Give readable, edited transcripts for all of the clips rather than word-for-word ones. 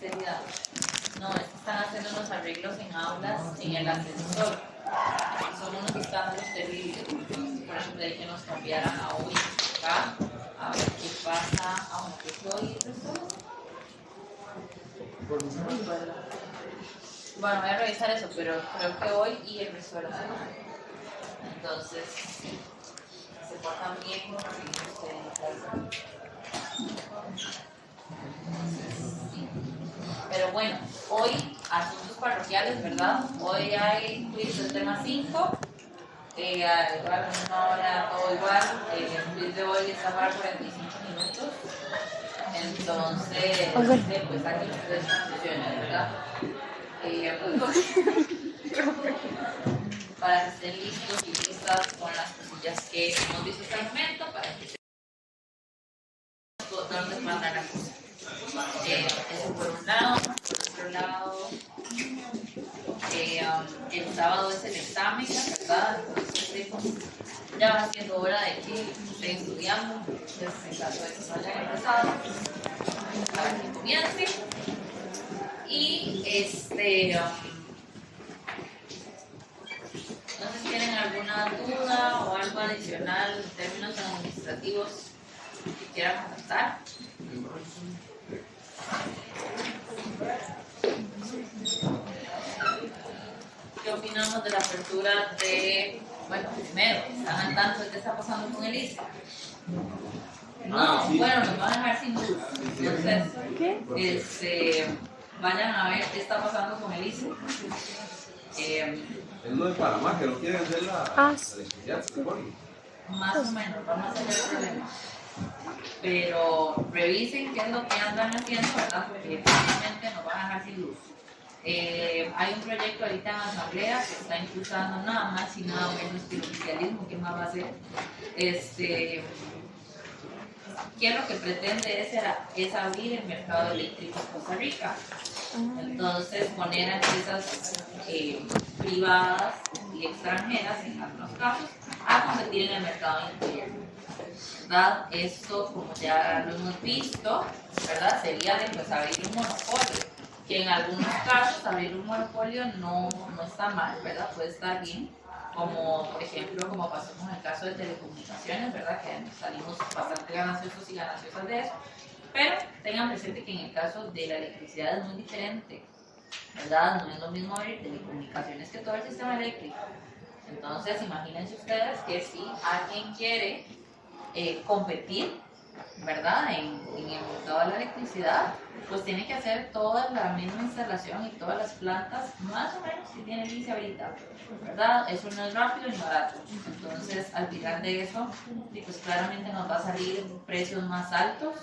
sinceridad. No, es que están haciendo unos arreglos en aulas, en el ascensor. Son unos escándalos terribles. Por eso pedí que nos cambiaran a hoy acá, a ver qué pasa, aunque hoy resuelve. Bueno, voy a revisar eso, pero creo que hoy y el resto de la semana. Entonces, se portan bien con los niños en casa. Pero bueno, hoy asuntos parroquiales, ¿verdad? Hoy hay quiz del tema 5. Igual, una hora, todo igual. El quiz de hoy está para 45 minutos. Entonces, pues aquí ustedes funcionan, ¿verdad? Para que estén listos y listas con las cosillas que hemos visto hasta el momento, para que no les mandan la cosa. Eso por un lado. Por otro lado, el sábado es el examen, ¿verdad? Entonces, ya va siendo hora de que estén estudiando, en caso de que se hayan empezado, para que comience. Y no sé si tienen alguna duda o algo adicional en términos administrativos que quieran comentar. ¿Qué opinamos de la apertura de, bueno, primero, están al tanto de qué está pasando con el ISA? No, bueno, nos van a dejar sin luz. Entonces, vayan a ver qué está pasando con el ISA. Es lo de Panamá, que no quieren hacer la electricidad, se supone. Más o menos, vamos a hacer el problema. Pero revisen qué es lo que andan haciendo, ¿verdad? Porque probablemente nos van a dejar sin luz. Hay un proyecto ahorita en la asamblea que está impulsando nada más y nada menos que el oficialismo. ¿Qué más va a hacer? ¿Qué es lo que pretende es abrir el mercado eléctrico en Costa Rica? Entonces poner a empresas privadas y extranjeras, en algunos casos, a competir en el mercado interno, ¿verdad? Esto, como ya lo hemos visto, ¿verdad? Sería de pues abrir un monopolio, que en algunos casos abrir un monopolio no está mal, ¿verdad? Puede estar bien, como por ejemplo, como pasó con el caso de telecomunicaciones, ¿verdad? Que salimos bastante gananciosos y gananciosas de eso. Pero tengan presente que en el caso de la electricidad es muy diferente, ¿verdad? No es lo mismo abrir telecomunicaciones que todo el sistema eléctrico. Entonces, imagínense ustedes que si alguien quiere competir, ¿verdad? En el mercado de la electricidad, pues tiene que hacer toda la misma instalación y todas las plantas, más o menos, que tiene el ICE ahorita, ¿verdad? Eso no es rápido ni barato. Entonces, al final de eso, pues claramente nos va a salir precios más altos.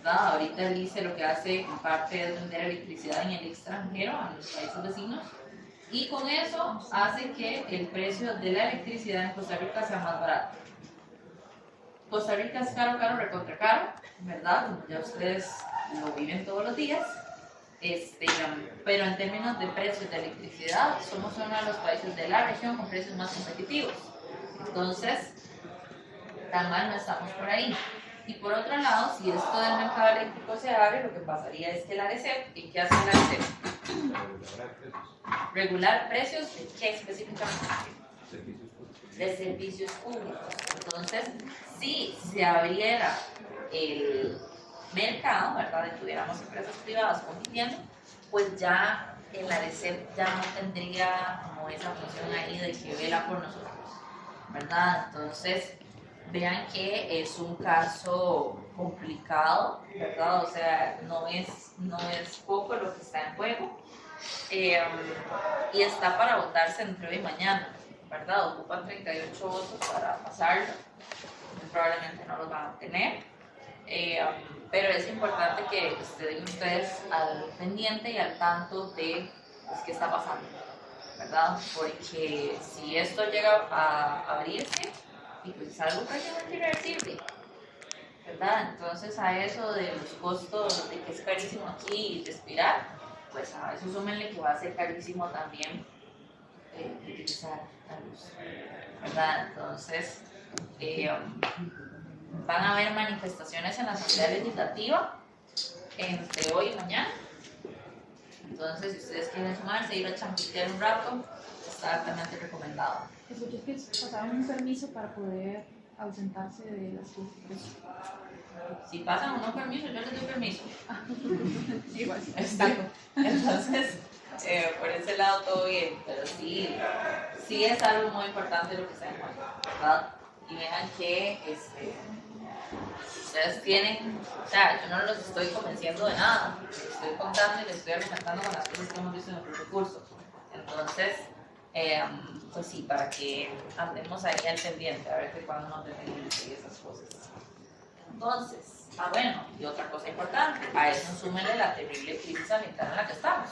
Ahorita el ICE lo que hace en parte es vender electricidad en el extranjero a los países vecinos y con eso hace que el precio de la electricidad en Costa Rica sea más barato. Costa Rica es caro, recontra caro, ¿verdad? Como ya ustedes lo viven todos los días, pero en términos de precios de electricidad somos uno de los países de la región con precios más competitivos. Entonces, tan mal no estamos por ahí. Y por otro lado, si esto del mercado eléctrico se abre, lo que pasaría es que la ARECEP, ¿y qué hace la ARECEP? Regular precios de qué específicamente? De servicios públicos. Entonces, si se abriera el mercado, ¿verdad? Y tuviéramos empresas privadas compitiendo, pues ya el ARECEP ya no tendría como esa función ahí de que vela por nosotros, ¿verdad? Entonces, vean que es un caso complicado, ¿verdad? O sea, no es poco lo que está en juego y está para votarse entre hoy y mañana, ¿verdad? Ocupan 38 votos para pasarlo, probablemente no los van a tener, pero es importante que estén ustedes al pendiente y al tanto de pues, qué está pasando, ¿verdad? Porque si esto llega a abrirse, y pues es algo prácticamente irreversible, ¿verdad? Entonces a eso de los costos de que es carísimo aquí respirar, pues a eso súmenle que va a ser carísimo también utilizar la luz, ¿verdad? Entonces van a haber manifestaciones en la Asamblea Legislativa entre hoy y mañana, Entonces, si ustedes quieren sumarse, ir a champitear un rato, está altamente recomendado. Escuché que pasaban un permiso para poder ausentarse de las clases. Si pasan unos permisos, yo les doy permiso. Igual. Entonces, por ese lado todo bien, pero sí es algo muy importante lo que se encuentra, ¿verdad? Y vean que ustedes tienen, o sea, yo no los estoy convenciendo de nada, les estoy contando y les estoy argumentando con las cosas que hemos visto en nuestro recurso. Entonces, pues sí, para que andemos ahí al pendiente, a ver que cuando nos detenemos y esas cosas. Entonces, bueno, y otra cosa importante, a eso súmenle la terrible crisis sanitaria en la que estamos,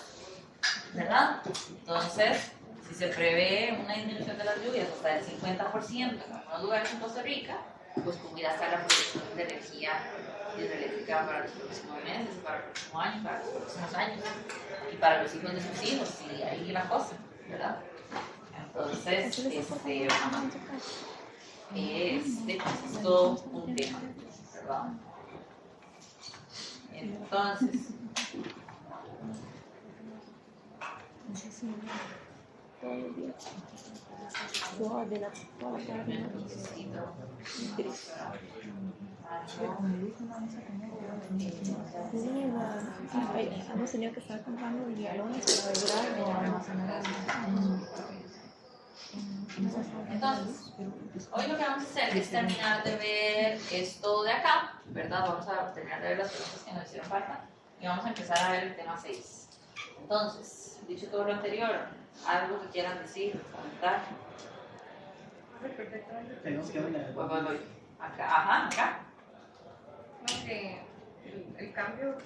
¿verdad? Entonces, si se prevé una disminución de las lluvias hasta del 50% en algunos lugares en Costa Rica, pues cómo irá a estar la producción de energía hidroeléctrica para los próximos meses, para el próximo año, para los próximos años, y para los hijos de sus hijos, y ahí la cosa, ¿verdad? Entonces, es todo un tema, ¿verdad? Entonces, Hemos tenido que estar comprando bidones para durar o almacenar. Entonces, hoy lo que vamos a hacer es terminar de ver esto de acá, ¿verdad? Vamos a terminar de ver las preguntas que nos hicieron falta y vamos a empezar a ver el tema 6. Entonces, dicho todo lo anterior, algo que quieran decir, comentar. Voy. Acá, acá. No, que el cambio.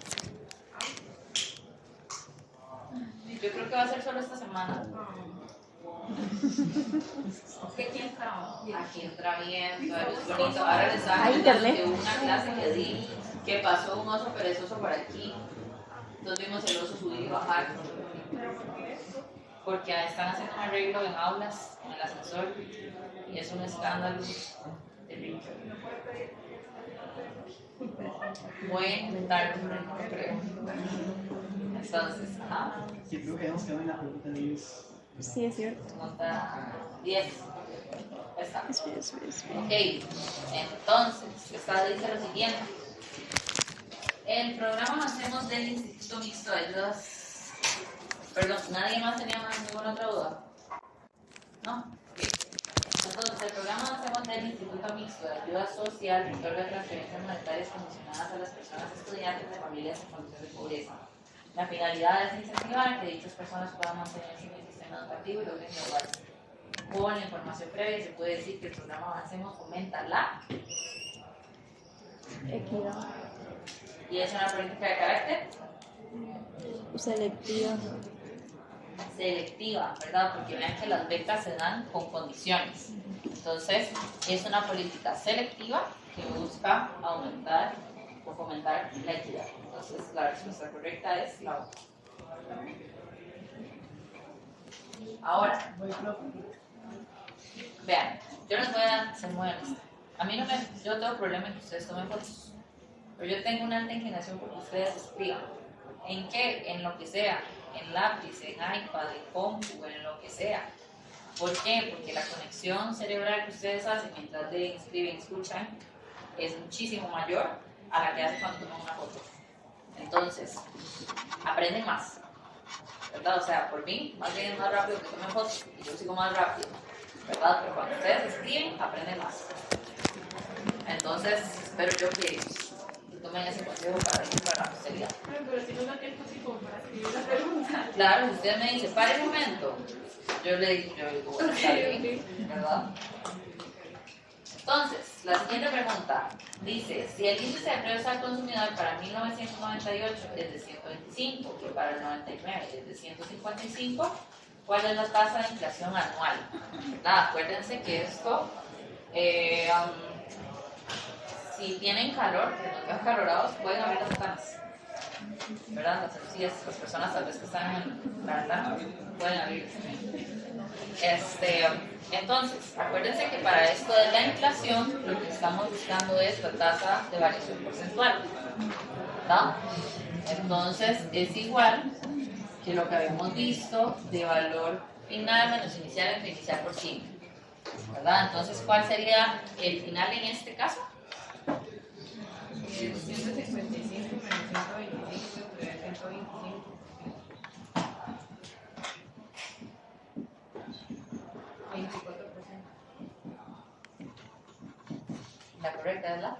Yo creo que va a ser solo esta semana. Aquí entra bien, todo es bonito. Ahora les estaba contando que hubo una clase que di que pasó un oso perezoso por aquí. Entonces vimos el oso subir y bajar. Porque están haciendo un arreglo en aulas, en el ascensor, y es un escándalo terrible. Buen tarde, no creo. Entonces, Sí, creo que hemos quedado en la pregunta 10. Sí, es cierto. Nota 10. Está. Espera. Ok, entonces, esta dice lo siguiente. El programa hacemos del Instituto Mixto de Ayudas. Perdón, ¿nadie más tenía ninguna otra duda? ¿No? Okay. Entonces, el programa hacemos del Instituto Mixto de Ayuda Social que otorga transferencias monetarias condicionadas a las personas estudiantes de familias en condición de pobreza. La finalidad es incentivar que dichas personas puedan mantenerse en el sistema educativo y logren graduarse. Con la información previa se puede decir que el programa Avancemos fomenta la Equidad. y es una política de carácter selectiva, ¿verdad? Porque vean que las becas se dan con condiciones. Entonces, es una política selectiva que busca aumentar o fomentar la equidad. Entonces, la respuesta correcta es la otra. Ahora, vean, yo les voy a ser muy honesta. A mí yo no tengo problema en que ustedes tomen fotos, pero yo tengo una alta inclinación porque ustedes escriban. ¿En qué? En lo que sea, en lápiz, en iPad, en compu, en lo que sea. ¿Por qué? Porque la conexión cerebral que ustedes hacen mientras leen, escriben, escuchan es muchísimo mayor a la que hacen cuando toman una foto. Entonces, aprenden más, ¿verdad? O sea, por mí, más bien es más rápido que tomen fotos y yo sigo más rápido, ¿verdad? Pero cuando ustedes escriben, aprenden más. Entonces, espero yo que tomen ese consejo para la posteridad. Pero si no da tiempo así como para escribir la pregunta. Claro, si usted me dice, para un momento, yo le digo, bueno, está bien, ¿verdad? Entonces, la siguiente pregunta dice, si el índice de precios al consumidor para 1998 es de 125, que para el 99 es de 155, ¿cuál es la tasa de inflación anual? ¿Verdad? Acuérdense que esto, si tienen calor, que nos vean calorados, pueden abrir las ventanas, ¿verdad? Las personas tal vez que están en la ventana pueden abrir. Entonces, acuérdense que para esto de la inflación, lo que estamos buscando es la tasa de variación porcentual, ¿verdad? Entonces, es igual que lo que habíamos visto de valor final menos inicial entre inicial por 5. ¿Verdad? Entonces, ¿cuál sería el final en este caso? 155 menos 125 entre 125. La correcta es la.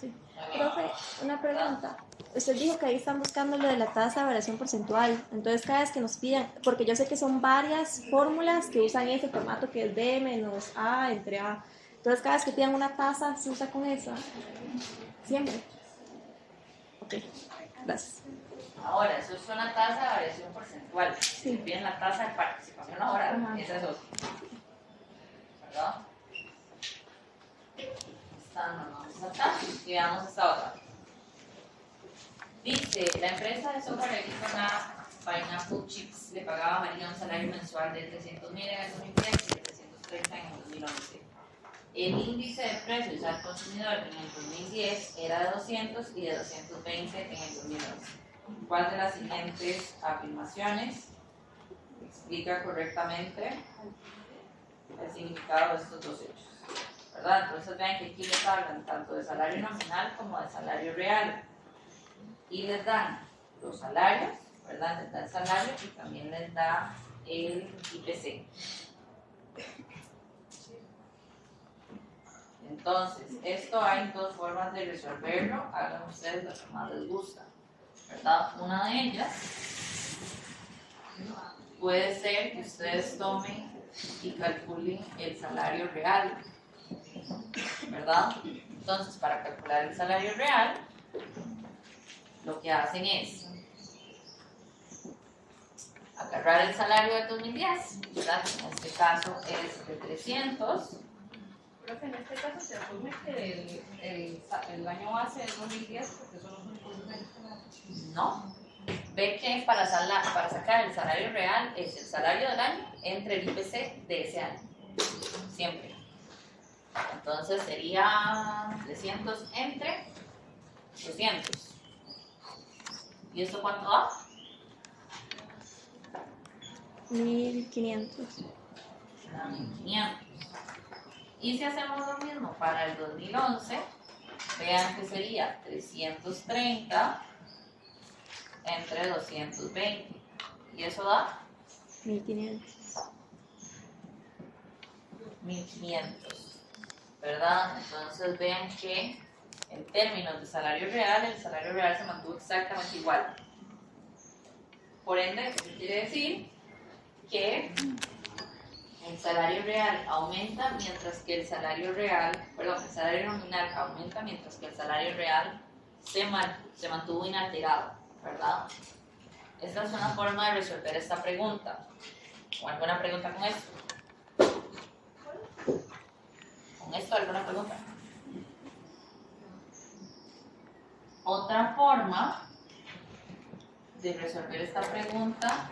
Sí. Muy bien. Profe, una pregunta. Usted dijo que ahí están buscando lo de la tasa de variación porcentual. Entonces, cada vez que nos pidan, porque yo sé que son varias fórmulas que usan ese formato que es B menos A entre A. Entonces, cada vez que pidan una tasa, se usa con esa. Siempre. Ok, gracias. Ahora, eso es una tasa de variación porcentual. Si Sí. piden la tasa de participación laboral, Ajá. esa es otra. ¿Verdad? Esta no nos vamos a saltar. Y veamos esta otra. Dice, la empresa de software agrícola Pineapple Chips le pagaba a María un salario mensual de 300.000 en el 2010 y de 330 en el 2011. El índice de precios al consumidor en el 2010 era de 200 y de 220 en el 2011. ¿Cuál de las siguientes afirmaciones explica correctamente el significado de estos dos hechos? ¿Verdad? Entonces vean que aquí les hablan tanto de salario nominal como de salario real. Y les dan los salarios, ¿verdad? Les da el salario y también les da el IPC. Entonces, esto hay dos formas de resolverlo, hagan ustedes lo que más les gusta, ¿verdad? Una de ellas puede ser que ustedes tomen y calculen el salario real, ¿verdad? Entonces, para calcular el salario real, lo que hacen es agarrar el salario de 2010, ¿verdad? En este caso es de 300. Profe, en este caso se asume que el año base es 2010 porque son los únicos años. No. Ve que para sacar el salario real es el salario del año entre el IPC de ese año. Siempre. Entonces sería 300 entre 200. ¿Y esto cuánto da? 1500. Da 1500. Y si hacemos lo mismo para el 2011, vean que sería 330 entre 220. ¿Y eso da? 1500. 1500. ¿Verdad? Entonces vean que en términos de salario real, el salario real se mantuvo exactamente igual. Por ende, eso quiere decir que el salario real aumenta mientras que el salario real, perdón, el salario nominal aumenta mientras que el salario real se mantuvo inalterado, ¿verdad? Esta es una forma de resolver esta pregunta. ¿O alguna pregunta con esto? ¿Con esto alguna pregunta? Otra forma de resolver esta pregunta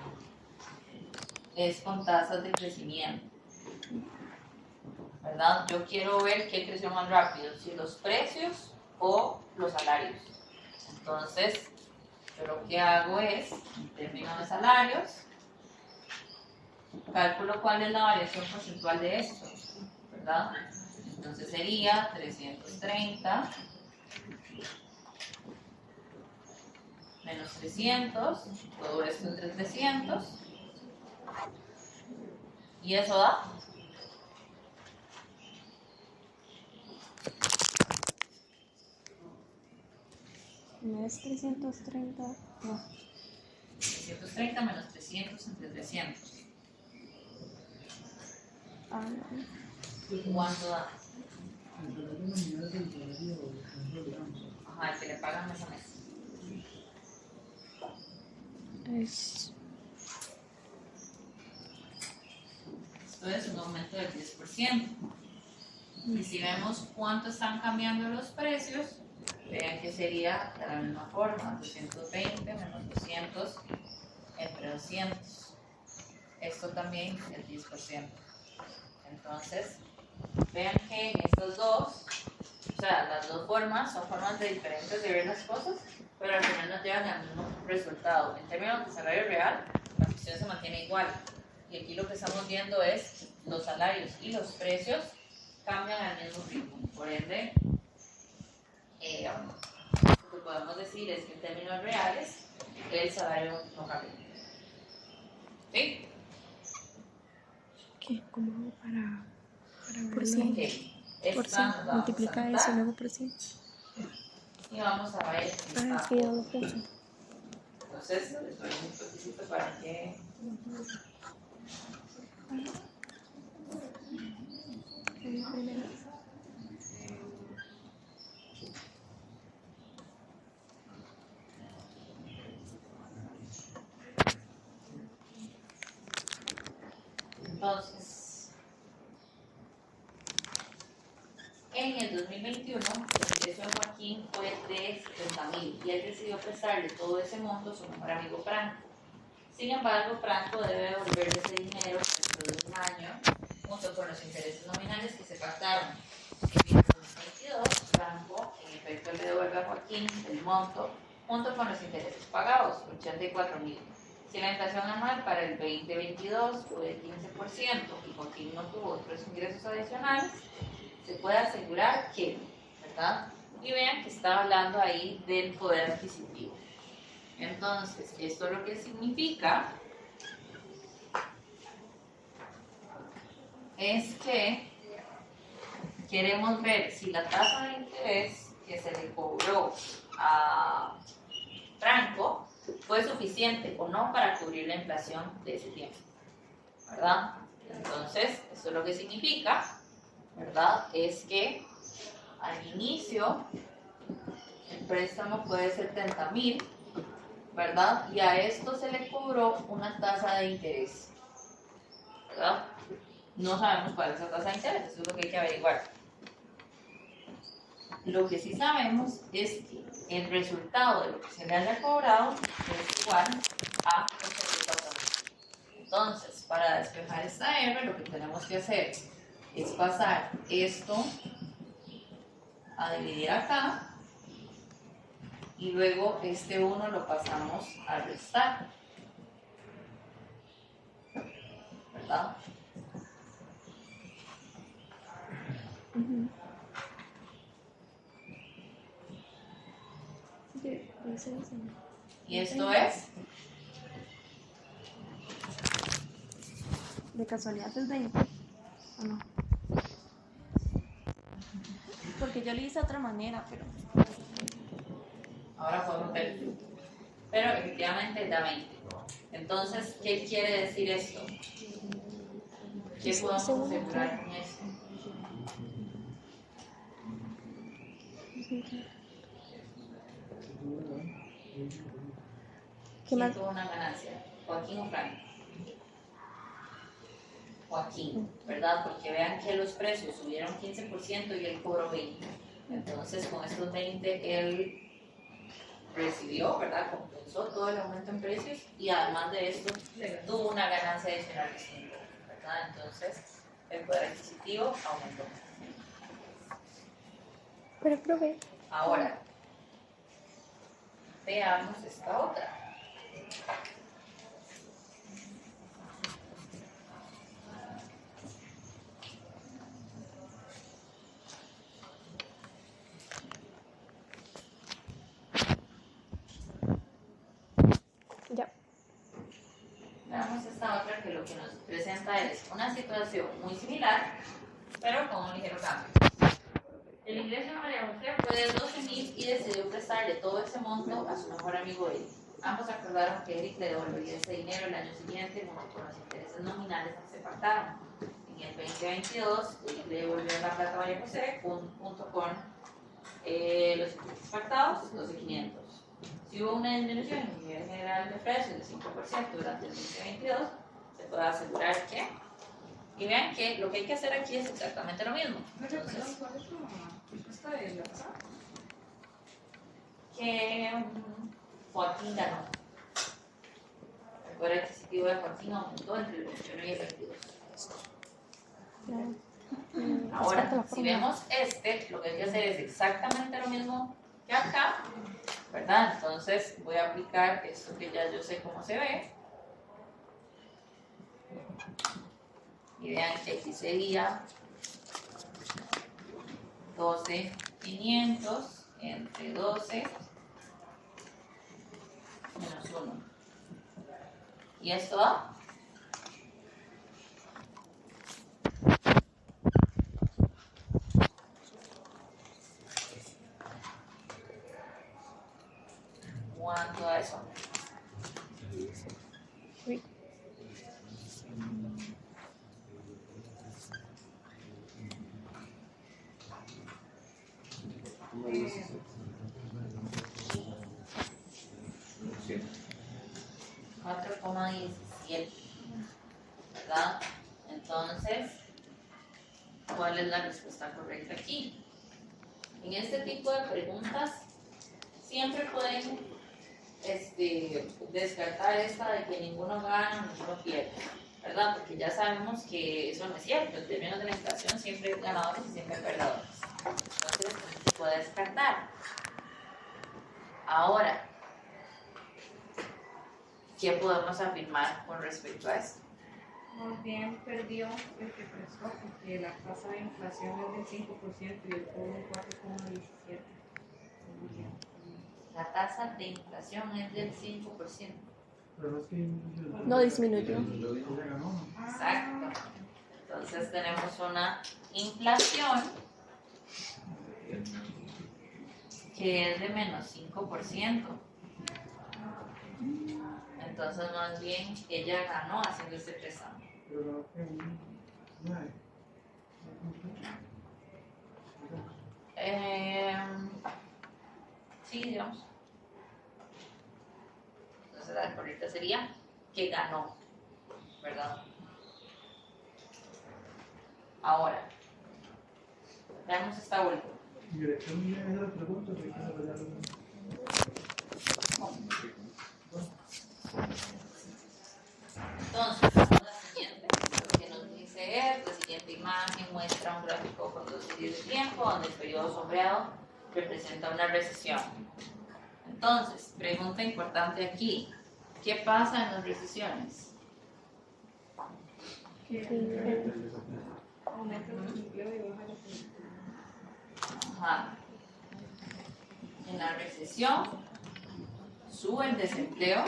es con tasas de crecimiento, ¿verdad? Yo quiero ver qué creció más rápido, si los precios o los salarios. Entonces, yo lo que hago es, en términos de salarios, calculo cuál es la variación porcentual de esto, ¿verdad? Entonces sería 330 menos 300, todo esto entre 300, y eso da No es 330. No. 330 menos 300 entre 300. Ah, no. ¿Cuánto da? Ajá, el que le pagan mes a mes. Es Esto es un aumento del 10%. Y si vemos cuánto están cambiando los precios, vean que sería de la misma forma, 220 menos 200 entre 200. Esto también es el 10%. Entonces, vean que en estos dos, o sea, las dos formas son formas diferentes de ver las cosas, pero al final nos llevan al mismo resultado. En términos de salario real, la cuestión se mantiene igual. Y aquí lo que estamos viendo es los salarios y los precios cambian al mismo ritmo. Por ende, lo que podemos decir es que en términos reales, el salario no cambia. ¿Sí? ¿Qué? ¿Cómo hago para Por verlo? Ok. Por Esta nos 100. vamos a Multiplica eso saltar luego por 100. y vamos a ver Ah, es que yo lo puse. entonces les doy un toquecito para que entonces en el 2021 el ingreso de Joaquín fue de 70,000 y él decidió prestarle todo ese monto a su mejor amigo Franco. Sin embargo, Franco debe devolver ese dinero dentro de un año junto con los intereses nominales que se pactaron. En el 2022, Franco en efecto le devuelve a Joaquín el monto junto con los intereses pagados, 84,000. Si la inflación anual para el 2022 fue de 15% y Joaquín no tuvo otros ingresos adicionales, se puede asegurar que, ¿verdad? Y vean que está hablando ahí del poder adquisitivo. Entonces, esto lo que significa es que queremos ver si la tasa de interés que se le cobró a Franco fue suficiente o no para cubrir la inflación de ese tiempo, ¿verdad? Entonces, esto lo que significa, ¿verdad? Es que al inicio el préstamo puede ser 70,000, ¿verdad? Y a esto se le cobró una tasa de interés, ¿verdad? No sabemos cuál es la tasa de interés, eso es lo que hay que averiguar. Lo que sí sabemos es que el resultado de lo que se le haya cobrado es igual a 84,000. Entonces, para despejar esta R, lo que tenemos que hacer es pasar esto a dividir acá y luego este 1 lo pasamos a restar, ¿verdad? Y esto es ¿De casualidad es 20? ¿O no? Porque yo le hice de otra manera, pero... ahora podemos ver, pero efectivamente da 20. Entonces, ¿qué quiere decir esto? ¿Qué podemos asegurar con esto? ¿Quién tuvo una ganancia? ¿Joaquín o Franco? Joaquín, ¿verdad? Porque vean que los precios subieron 15% y él cobró 20%. Entonces, con estos 20 él recibió, ¿verdad? Compensó todo el aumento en precios y además de esto tuvo una ganancia adicional de 5, ¿verdad? Entonces, el poder adquisitivo aumentó. Pero probé. Ahora, veamos esta otra. Ya. Veamos esta otra que lo que nos presenta es una situación muy similar, pero con un ligero cambio. El ingreso de María José fue de 12,000 y decidió prestarle todo ese monto a su mejor amigo Eric. Ambos acordaron que Eric le devolvería ese dinero el año siguiente junto con los intereses nominales que se pactaron. En el 2022, Eric le devolvió la plata a María José junto con los intereses pactados, 12,500. Si hubo una disminución en el nivel general de precios del 5% durante el 2022, se puede asegurar que... Y vean que lo que hay que hacer aquí es exactamente lo mismo. Entonces, ¿Cuál es tu respuesta de la pasada? que Joaquín ganó. El poder adquisitivo de Joaquín aumentó entre el 21 y el 22. Ahora, si vemos este, lo que hay que hacer es exactamente lo mismo que acá, ¿verdad? Entonces voy a aplicar esto que ya yo sé cómo se ve. Y vean que aquí sería 12,500 entre 12 menos 1. ¿Y esto da? ¿Cuánto da eso? Uy. Sí. 4,17, ¿verdad? Entonces, ¿cuál es la respuesta correcta aquí? En este tipo de preguntas, siempre pueden descartar esta de que ninguno gana, ninguno pierde, ¿verdad? Porque ya sabemos que eso no es cierto. En términos de la inflación siempre hay ganadores y siempre hay perdedores. Entonces, se puede descartar. Ahora, ¿qué podemos afirmar con respecto a esto? Más bien perdió el que prestó, porque la tasa de inflación es del 5% y el cobro 4,17%. La tasa de inflación es del 5%. Pero es que No disminuyó. Exacto. Entonces tenemos una inflación que es de menos 5%. Entonces más bien ella ganó haciendo este préstamo. Sí, digamos. Entonces la correcta sería que ganó, ¿verdad? Ahora, veamos esta última. Entonces, vamos a la siguiente. Lo que nos dice es, la siguiente imagen muestra un gráfico con 2 series de tiempo donde el periodo sombreado representa una recesión. Entonces, pregunta importante aquí. ¿Qué pasa en las recesiones? Aumenta el desempleo y baja la productividad. Ajá. En la recesión sube el desempleo,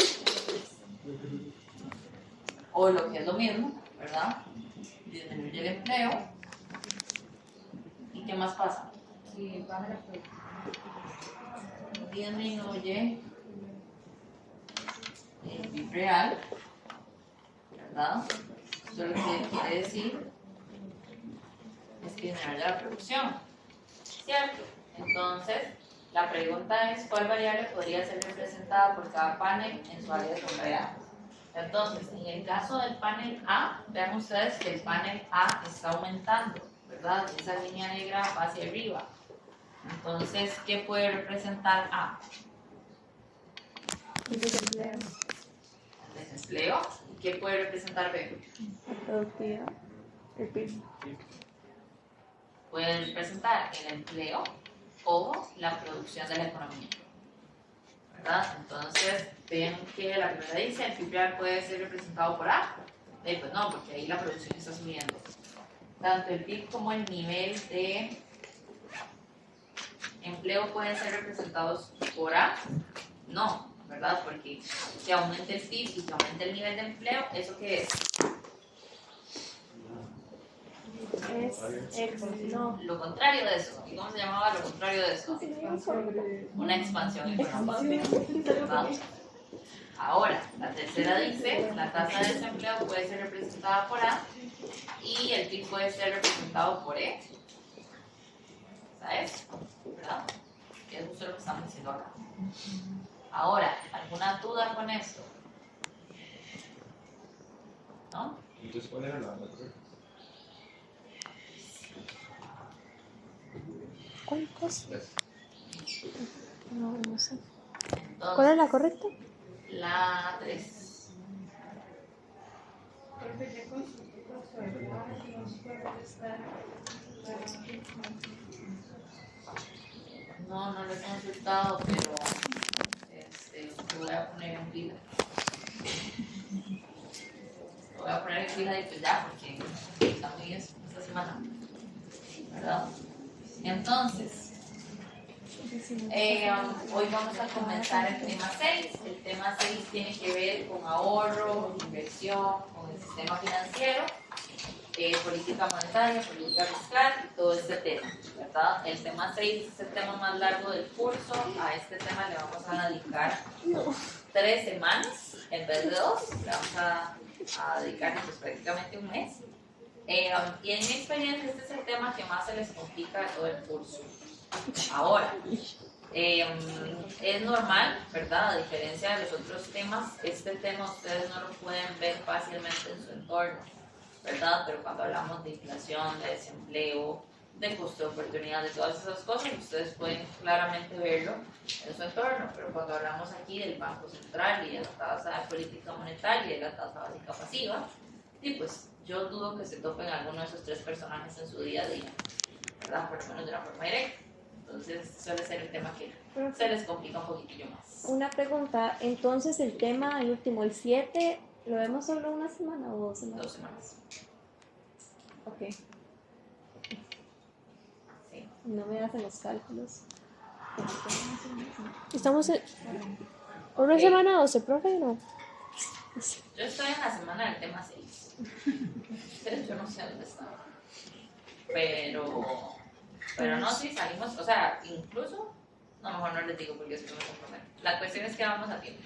o lo que es lo mismo, ¿verdad? Disminuye el empleo. ¿Y qué más pasa? Y baja la productividad. Disminuye el PIB real, ¿verdad? Eso lo que quiere decir es que disminuye la producción, ¿cierto? Entonces, la pregunta es ¿cuál variable podría ser representada por cada panel en su área sombreada? Entonces, en el caso del panel A, vean ustedes que el panel A está aumentando, ¿verdad? Esa línea negra va hacia arriba. Entonces, ¿qué puede representar A? El desempleo. El desempleo. ¿Y qué puede representar B? La productividad. El PIB. Puede representar el empleo o la producción de la economía, ¿verdad? Entonces, ven que la primera dice el PIB real puede ser representado por A. Pues no, porque ahí la producción está subiendo. Tanto el PIB como el nivel de empleo pueden ser representados por A. No, ¿verdad? Porque si aumenta el PIB y si aumenta el nivel de empleo, ¿eso qué es? No. Lo contrario de eso. ¿Y cómo se llamaba lo contrario de eso? Una expansión económica, ¿verdad? Ahora, la tercera dice, la tasa de desempleo puede ser representada por A y el PIB puede ser representado por E. ¿Sabes? ¿Verdad? Que es justo lo que estamos diciendo acá. Ahora, ¿alguna duda con esto? ¿No? Entonces, ¿cuál era la correcta? ¿Cuántos? No, no sé. Entonces, ¿Cuál es la correcta? la 3. Porque ya consultó con su hermano y nos puede estar No lo he consultado, pero voy a poner en pila. Lo voy a poner en pila y pues ya, porque está muy eso esta semana, ¿verdad? Entonces, hoy vamos a comenzar el tema 6. El tema 6 tiene que ver con ahorro, inversión, con el sistema financiero, política monetaria, política fiscal y todo este tema, ¿verdad? El tema 6 es el tema más largo del curso. A este tema le vamos a dedicar 3 semanas en vez de 2. Le vamos a dedicar pues, prácticamente un mes. Y en mi experiencia este es el tema que más se les complica de todo el curso. Ahora, es normal, ¿verdad? A diferencia de los otros temas, este tema ustedes no lo pueden ver fácilmente en su entorno, ¿verdad? Pero cuando hablamos de inflación, de desempleo, de costo de oportunidad, de todas esas cosas, ustedes pueden claramente verlo en su entorno. Pero cuando hablamos aquí del Banco Central y de la tasa de política monetaria y de la tasa básica pasiva, y pues yo dudo que se topen alguno de esos 3 personajes en su día a día, ¿verdad? Por lo menos de una forma directa. Entonces suele ser el tema que se les complica un poquitillo más. Una pregunta, entonces el tema, el último, el 7, ¿lo vemos solo una semana o 2 semanas? 2 semanas. Ok, Sí. no me hacen los cálculos. Estamos en una Ok. semana 12, profe, ¿no? Yo estoy en la semana del tema 6. Ustedes yo no sé dónde están. Pero no, sí salimos, o sea, incluso, no, mejor no les digo porque es que me comprometo. La cuestión es que vamos a tiempo.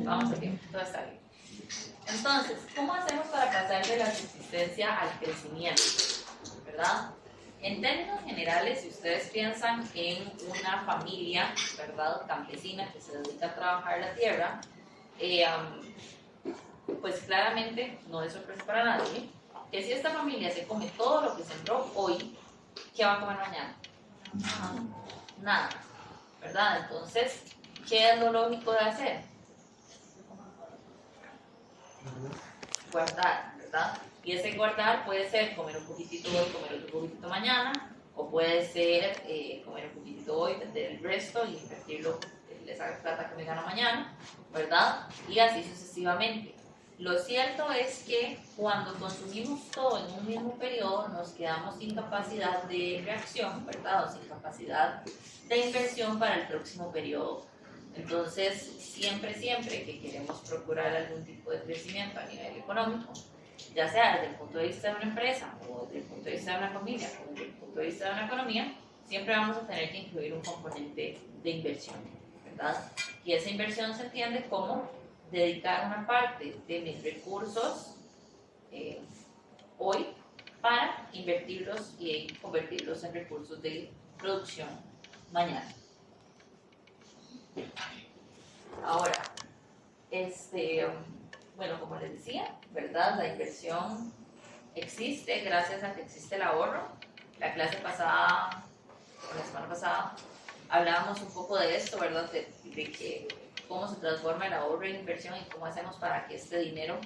Vamos a tiempo, todo está bien. Entonces, ¿cómo hacemos para pasar de la subsistencia al crecimiento? ¿Verdad? En términos generales, si ustedes piensan en una familia, ¿verdad?, campesina que se dedica a trabajar la tierra, pues claramente no es sorpresa para nadie que si esta familia se come todo lo que sembró hoy, ¿qué va a comer mañana? Nada, ¿verdad? Entonces, ¿qué es lo lógico de hacer? Guardar, ¿verdad? Y ese guardar puede ser comer un poquitito hoy, comer otro poquitito mañana, o puede ser comer un poquitito hoy, vender el resto y invertirlo en esa plata que me gano mañana, ¿verdad? Y así sucesivamente. Lo cierto es que cuando consumimos todo en un mismo periodo nos quedamos sin capacidad de reacción, ¿verdad? O sin capacidad de inversión para el próximo periodo. Entonces, siempre que queremos procurar algún tipo de crecimiento a nivel económico, ya sea desde el punto de vista de una empresa, o desde el punto de vista de una familia, o desde el punto de vista de una economía, siempre vamos a tener que incluir un componente de inversión, ¿verdad? Y esa inversión se entiende como dedicar una parte de mis recursos hoy para invertirlos y convertirlos en recursos de producción mañana. Ahora, bueno, como les decía, ¿verdad? La inversión existe gracias a que existe el ahorro. La clase pasada, o la semana pasada, hablábamos un poco de esto, ¿verdad? De que cómo se transforma el ahorro en inversión y cómo hacemos para que este dinero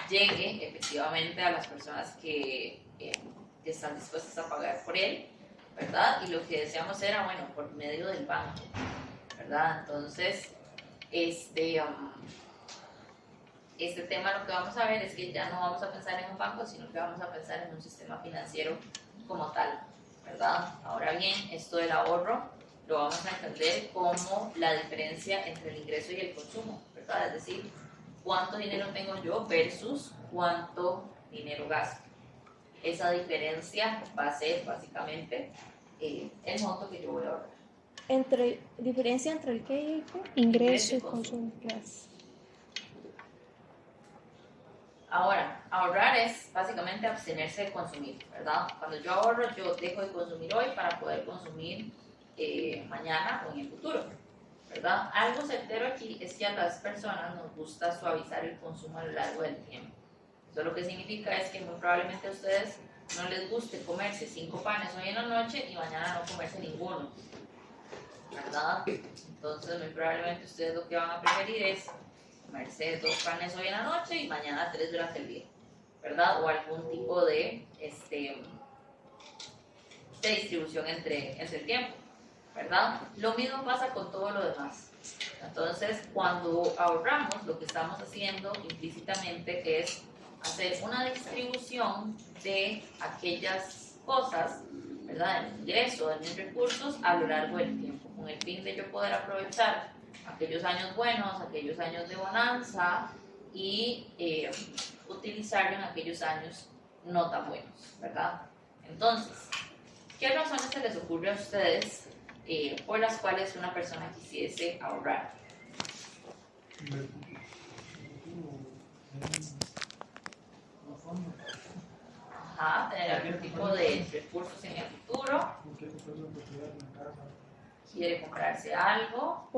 llegue efectivamente a las personas que están dispuestas a pagar por él, ¿verdad? Y lo que deseamos era, bueno, por medio del banco, ¿verdad? Entonces, este tema lo que vamos a ver es que ya no vamos a pensar en un banco, sino que vamos a pensar en un sistema financiero como tal, ¿verdad? Ahora bien, esto del ahorro lo vamos a entender como la diferencia entre el ingreso y el consumo, ¿verdad? Es decir, cuánto dinero tengo yo versus cuánto dinero gasto. Esa diferencia va a ser básicamente el monto que yo voy a ahorrar. ¿Diferencia entre el qué y el qué? Ingreso y consumo. Gracias. Ahora, ahorrar es básicamente abstenerse de consumir, ¿verdad? Cuando yo ahorro, yo dejo de consumir hoy para poder consumir mañana o en el futuro, ¿verdad? Algo certero aquí es que a las personas nos gusta suavizar el consumo a lo largo del tiempo. Eso lo que significa es que muy probablemente a ustedes no les guste comerse 5 panes hoy en la noche y mañana no comerse ninguno, ¿verdad? Entonces muy probablemente ustedes lo que van a preferir es comerse 2 panes hoy en la noche y mañana 3 durante el día, ¿verdad? O algún tipo de distribución entre el tiempo, ¿verdad? Lo mismo pasa con todo lo demás. Entonces, cuando ahorramos, lo que estamos haciendo implícitamente es hacer una distribución de aquellas cosas, ¿verdad?, del ingreso, de mis recursos a lo largo del tiempo, con el fin de yo poder aprovechar aquellos años buenos, aquellos años de bonanza y utilizarlo en aquellos años no tan buenos, ¿verdad? Entonces, ¿qué razones se les ocurre a ustedes por las cuales una persona quisiese ahorrar? Ajá, tener algún tipo de recursos en el futuro, quiere comprarse algo,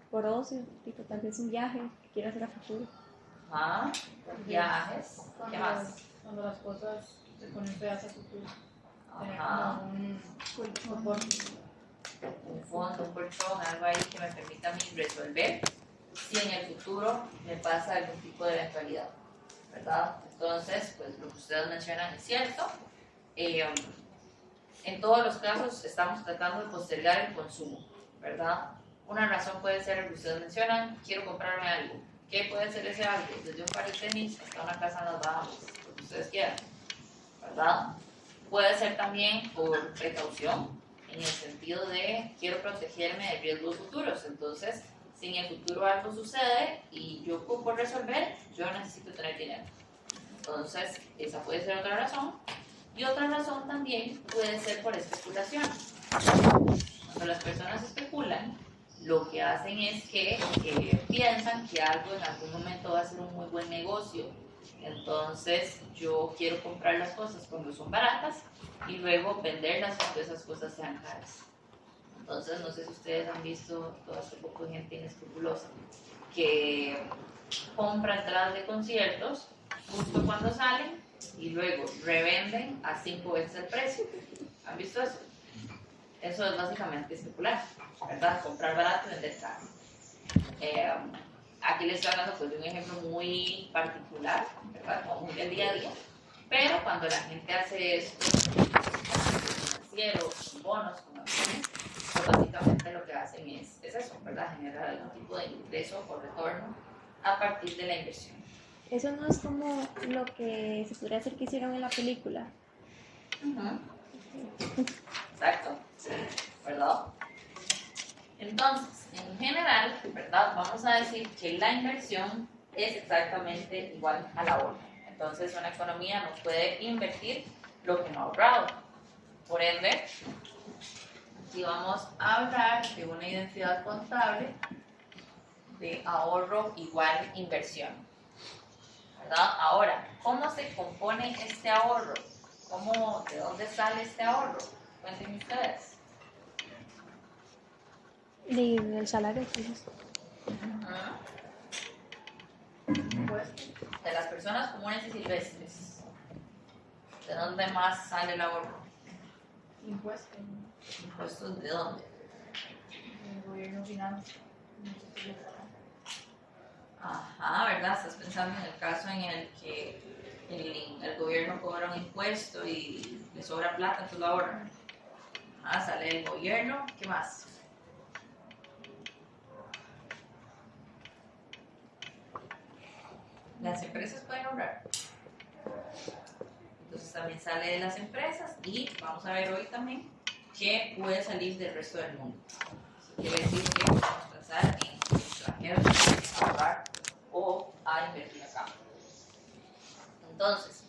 Por ocio, tipo tal vez un viaje que quiera hacer a futuro. ajá, viajes, ¿qué más? Cuando las cosas se ponen feas a futuro. Tener Ajá, como un soporte. un fondo, un colchón, algo ahí que me permita a mí resolver si en el futuro me pasa algún tipo de eventualidad, ¿verdad? Entonces, pues lo que ustedes mencionan es cierto. En todos los casos estamos tratando de postergar el consumo, ¿verdad? Una razón puede ser lo que ustedes mencionan, quiero comprarme algo. ¿Qué puede ser ese algo? Desde un par de tenis hasta una casa en las Bahamas, lo que ustedes quieran, ¿verdad? Puede ser también por precaución, en el sentido de quiero protegerme de riesgos futuros. Entonces, si en el futuro algo sucede y yo ocupo resolver, yo necesito tener dinero. Entonces, esa puede ser otra razón. Y otra razón también puede ser por especulación. Cuando las personas especulan, lo que hacen es que piensan que algo en algún momento va a ser un muy buen negocio. Entonces, yo quiero comprar las cosas cuando son baratas y luego venderlas cuando esas cosas sean caras. Entonces, no sé si ustedes han visto todo este poco de gente inescrupulosa que compra entradas de conciertos justo cuando salen y luego revenden a 5 veces el precio. ¿Han visto eso? Eso es básicamente especular, ¿verdad? Comprar barato y vender caro. Aquí les estoy hablando pues, de un ejemplo muy particular, ¿verdad? Como muy del día a día. Pero cuando la gente hace esto, financiero, con bonos, con acciones, pues básicamente lo que hacen es eso, ¿verdad? Generar algún tipo de ingreso o retorno a partir de la inversión. Eso no es como lo que se podría hacer que hicieron en la película. Exacto, ¿verdad? Entonces, en general, ¿verdad? Vamos a decir que la inversión es exactamente igual al ahorro. Entonces, una economía no puede invertir lo que no ha ahorrado. Por ende, aquí vamos a hablar de una identidad contable de ahorro igual inversión. ¿Verdad? Ahora, ¿cómo se compone este ahorro? ¿De dónde sale este ahorro? Cuéntenme ustedes. El salario, pues. Pues, de las personas comunes y silvestres. ¿De dónde más sale el ahorro? Impuestos. ¿Impuestos de dónde? El gobierno financia. Ajá, ¿verdad? Estás pensando en el caso en el que el gobierno cobra un impuesto y le sobra plata, entonces lo ahorran. Ah, sale el gobierno, ¿qué más? Las empresas pueden ahorrar. Entonces también sale de las empresas y vamos a ver hoy también qué puede salir del resto del mundo. Eso quiere decir que vamos a pensar en extranjeros, a ahorrar o a invertir acá. Entonces,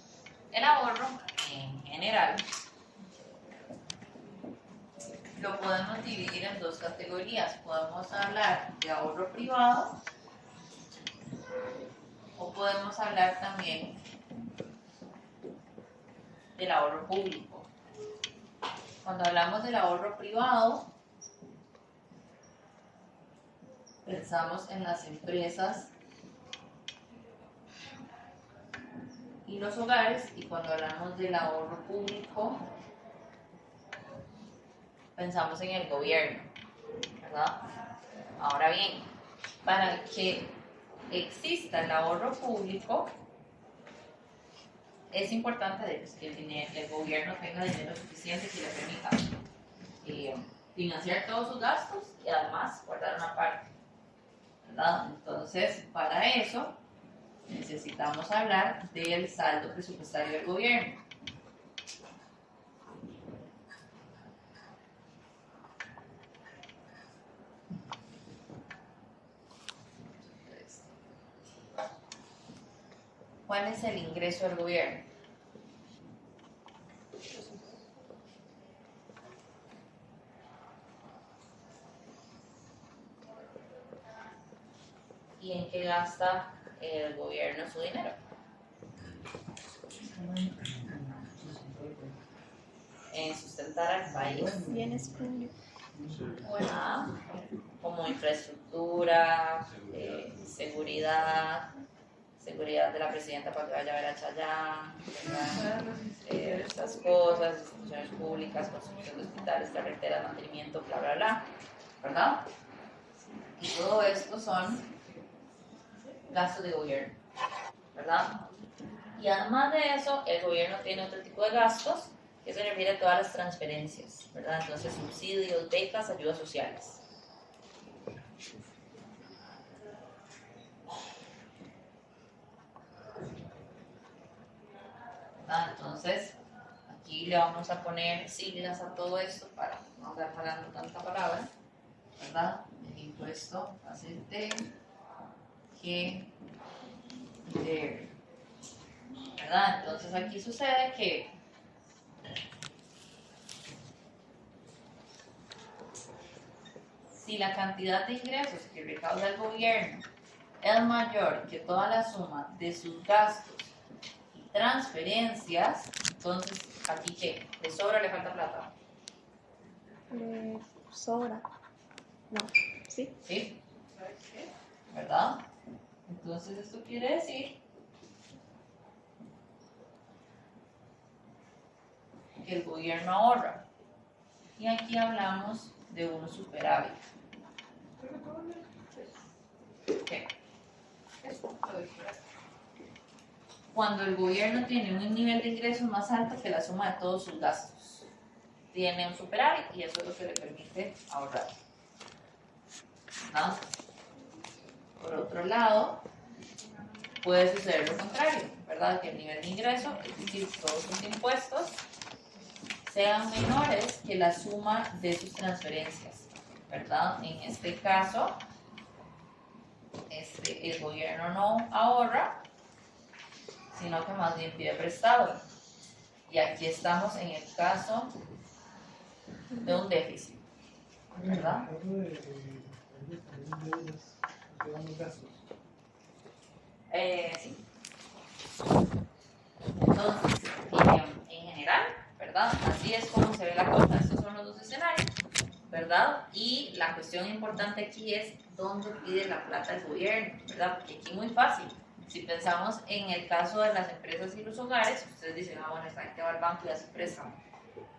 el ahorro en general lo podemos dividir en dos categorías. Podemos hablar de ahorro privado o podemos hablar también del ahorro público. Cuando hablamos del ahorro privado, pensamos en las empresas y los hogares, y cuando hablamos del ahorro público, pensamos en el gobierno, ¿verdad? Ahora bien, para que exista el ahorro público, es importante que el gobierno tenga dinero suficiente que le permita financiar todos sus gastos y además guardar una parte ¿verdad? Entonces, para eso necesitamos hablar del saldo presupuestario del gobierno. ¿Cuál es el ingreso del gobierno? ¿Y en qué gasta el gobierno su dinero? En sustentar al país. Bienes públicos. Ajá. Como infraestructura, seguridad de la presidenta para que vaya a ver a Chayán, estas cosas, instituciones públicas, construcción de hospitales, carreteras, mantenimiento, bla, bla, bla, ¿verdad? Y todo esto son gastos de gobierno, ¿verdad? Y además de eso, el gobierno tiene otro tipo de gastos que se refiere a todas las transferencias, ¿verdad? Entonces, subsidios, becas, ayudas sociales. Entonces, aquí le vamos a poner siglas a todo esto para no andar jalando tanta palabra, ¿verdad? El impuesto va a ser T, G, D, ¿verdad? Entonces aquí sucede que si la cantidad de ingresos que recauda el gobierno es mayor que toda la suma de sus gastos y transferencias, entonces aquí ¿qué? ¿Le sobra o le falta plata? Le sobra. No, ¿sí? ¿Sí? ¿Verdad? Entonces esto quiere decir que el gobierno ahorra. Y aquí hablamos de un superávit. ¿Qué? Cuando el gobierno tiene un nivel de ingresos más alto que la suma de todos sus gastos, tiene un superávit y eso es lo que le permite ahorrar. ¿No? Por otro lado, puede suceder lo contrario, ¿verdad? Que el nivel de ingreso, es decir, todos sus impuestos, sean menores que la suma de sus transferencias, ¿verdad? En este caso, el gobierno no ahorra, sino que más bien pide prestado. Y aquí estamos en el caso de un déficit, ¿verdad? Sí. Entonces, en general, ¿verdad? Así es como se ve la cosa. Estos son los dos escenarios, ¿verdad? Y la cuestión importante aquí es dónde pide la plata el gobierno, ¿verdad? Porque aquí es muy fácil. Si pensamos en el caso de las empresas y los hogares, ustedes dicen, bueno, esta gente va al banco y hace préstamo,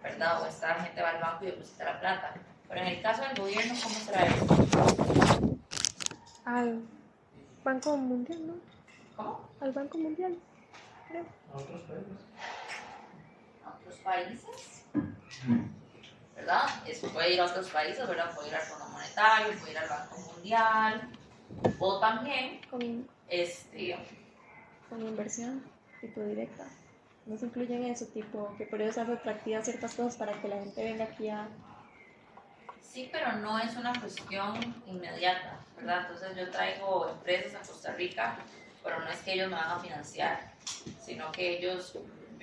¿verdad? O esta gente va al banco y deposita la plata. Pero en el caso del gobierno, ¿cómo será eso? Al Banco Mundial, ¿no? ¿Cómo? Al Banco Mundial, creo. A otros países. A otros países, ¿verdad? Eso puede ir a otros países, ¿verdad? Puede ir al Fondo Monetario, puede ir al Banco Mundial, o también, Con inversión, tipo directa. No se incluye en eso, tipo, que por eso se hace atractiva ciertas cosas para que la gente venga aquí a... sí, pero no es una cuestión inmediata, ¿verdad? Entonces yo traigo empresas a Costa Rica, pero no es que ellos me van a financiar, sino que yo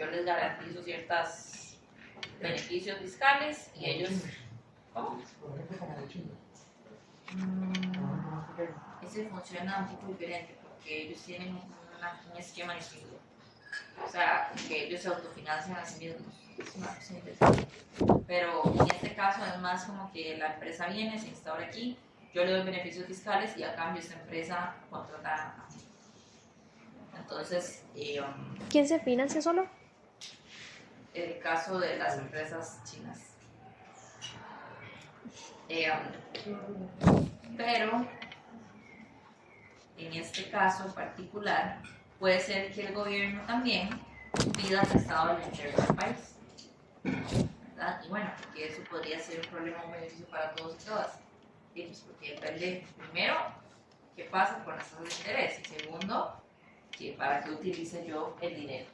les garantizo ciertos beneficios fiscales y ellos... ¿Cómo? Por ejemplo, como de Chile. Ese funciona un poco diferente porque ellos tienen un esquema distinto. O sea, que ellos se autofinancian a sí mismos. Es una cosa interesante. Pero en este caso es más como que la empresa viene, se instaura aquí, yo le doy beneficios fiscales y a cambio esta empresa contrata a mí. Entonces, ¿Quién se financia solo? el caso de las empresas chinas. Pero en este caso particular puede ser que el gobierno también pida prestado al interior del país, ¿verdad? Y bueno, porque eso podría ser un problema o un beneficio para todos y todas. Y pues porque depende primero qué pasa con las tasas de interés. Y segundo, que para qué utilice yo el dinero.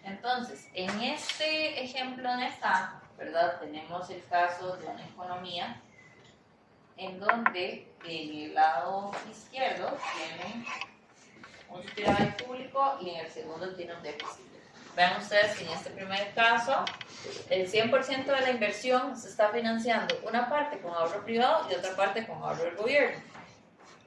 Entonces, en este ejemplo donde está, ¿verdad? Tenemos el caso de una economía en donde en el lado izquierdo tiene un superávit público y en el segundo tiene un déficit. Vean ustedes que en este primer caso, el 100% de la inversión se está financiando una parte con ahorro privado y otra parte con ahorro del gobierno,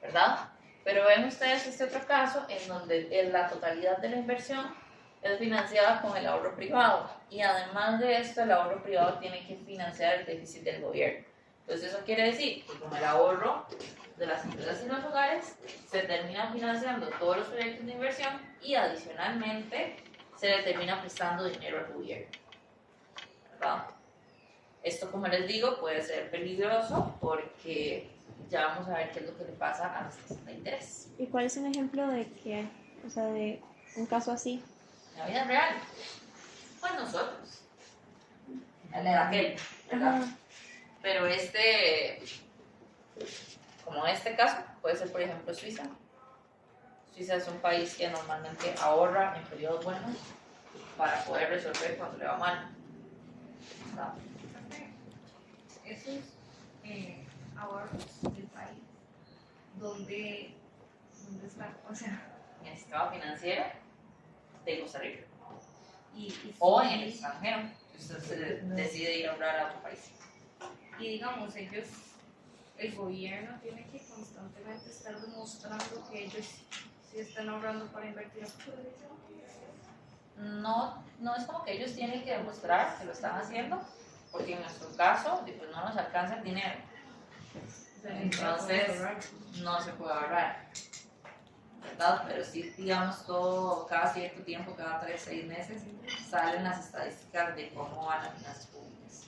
¿verdad? Pero ven ustedes este otro caso en donde la totalidad de la inversión es financiada con el ahorro privado y además de esto el ahorro privado tiene que financiar el déficit del gobierno. Entonces eso quiere decir que con el ahorro de las empresas y los hogares se termina financiando todos los proyectos de inversión y adicionalmente se le termina prestando dinero al gobierno, ¿verdad? Esto, como les digo, puede ser peligroso porque ya vamos a ver qué es lo que le pasa a las tasas de interés. ¿Y cuál es un ejemplo de que, o sea, de un caso así? En la vida real, pues nosotros, el de aquel, ¿verdad? Ajá. Pero como este caso, puede ser por ejemplo Suiza. Suiza es un país que normalmente ahorra en periodos buenos para poder resolver cuando le va mal, ¿verdad? Esos ahorros del país, ¿dónde están? O sea, En el sistema financiero de Costa Rica y o en el extranjero, si usted se decide ir a ahorrar a otro país. Y digamos, el gobierno tiene que constantemente estar demostrando que ellos sí están ahorrando para invertir a futuro. No es como que ellos tienen que demostrar que lo están haciendo, porque en nuestro caso pues no nos alcanza el dinero. Entonces no se puede ahorrar, ¿verdad? Pero sí, digamos, cada cierto tiempo, cada 3-6 meses, salen las estadísticas de cómo van las finanzas públicas.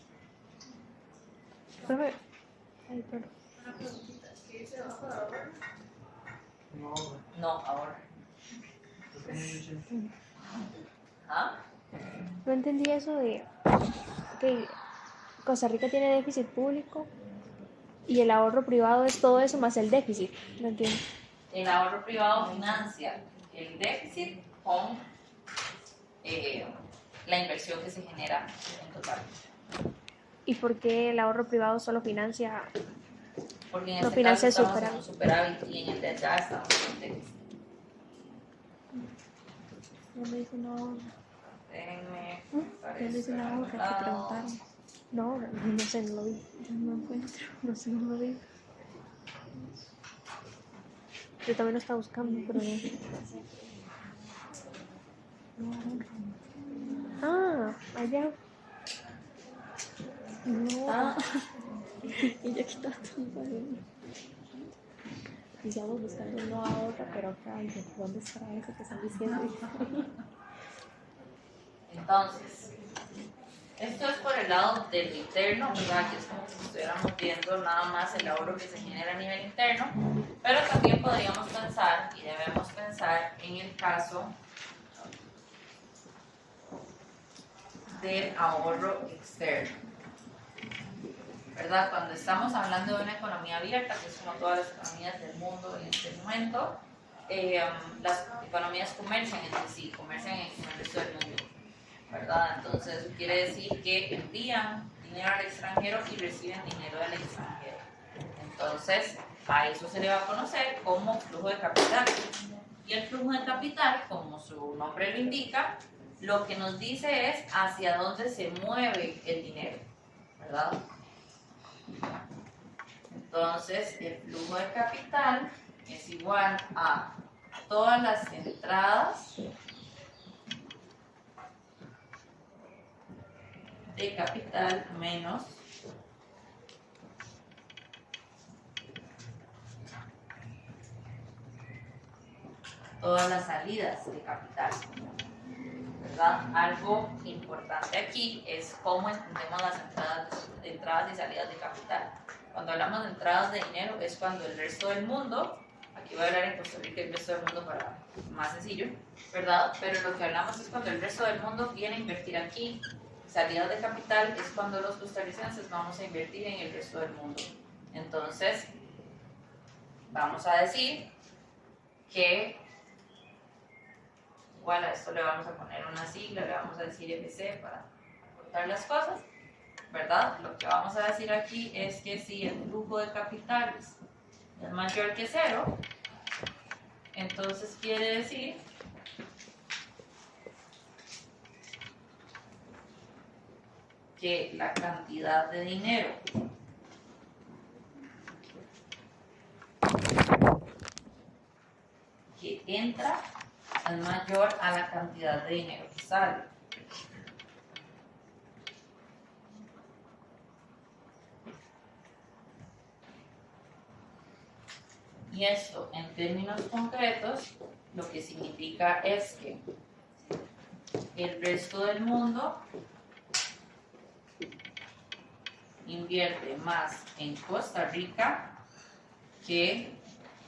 Profe, ay, perdón. Una preguntita, ¿qué dice abajo de ahorrar? No, No, ahorra. ¿Ah? No entendí eso de que Costa Rica tiene déficit público y el ahorro privado es todo eso más el déficit. No entiendo. El ahorro privado financia el déficit con la inversión que se genera en total. ¿Y por qué el ahorro privado solo financia? Porque en No este caso financia el estamos en un superávit y en el de allá estamos en déficit. No me dice nada. Déjenme. No me dice nada que te preguntaron. No, no sé, no lo vi. No encuentro. No sé, no lo vi. Yo también lo estaba buscando, pero no. Ah, allá. No. Ah, Y yo quitando todo. Sigamos buscando no ahorra, pero acá, y yo, ¿dónde está eso que están diciendo? entonces, esto es por el lado del interno, ¿verdad? Que es como si estuviéramos viendo nada más el ahorro que se genera a nivel interno, pero también podríamos pensar y debemos pensar en el caso del ahorro externo, ¿verdad? Cuando estamos hablando de una economía abierta, que es como todas las economías del mundo en este momento, las economías comercian entre sí, comercian en el resto del mundo, ¿verdad? Entonces eso quiere decir que envían dinero al extranjero y reciben dinero del extranjero. Entonces a eso se le va a conocer como flujo de capital. Y el flujo de capital, como su nombre lo indica, lo que nos dice es hacia dónde se mueve el dinero, ¿verdad? Entonces el flujo de capital es igual a todas las entradas de capital menos todas las salidas de capital, ¿verdad? Algo importante aquí es cómo entendemos las entradas y salidas de capital. Cuando hablamos de entradas de dinero es cuando el resto del mundo, aquí voy a hablar en Costa Rica y el resto del mundo para más sencillo, ¿verdad? Pero lo que hablamos es cuando el resto del mundo viene a invertir aquí. Salidas de capital es cuando los costarricenses vamos a invertir en el resto del mundo. Entonces, vamos a decir que igual a esto le vamos a poner una sigla, le vamos a decir FC para cortar las cosas, ¿verdad? Lo que vamos a decir aquí es que si el flujo de capitales es mayor que 0, entonces quiere decir que la cantidad de dinero que entra es mayor a la cantidad de dinero que sale. Y esto, en términos concretos, lo que significa es que el resto del mundo invierte más en Costa Rica que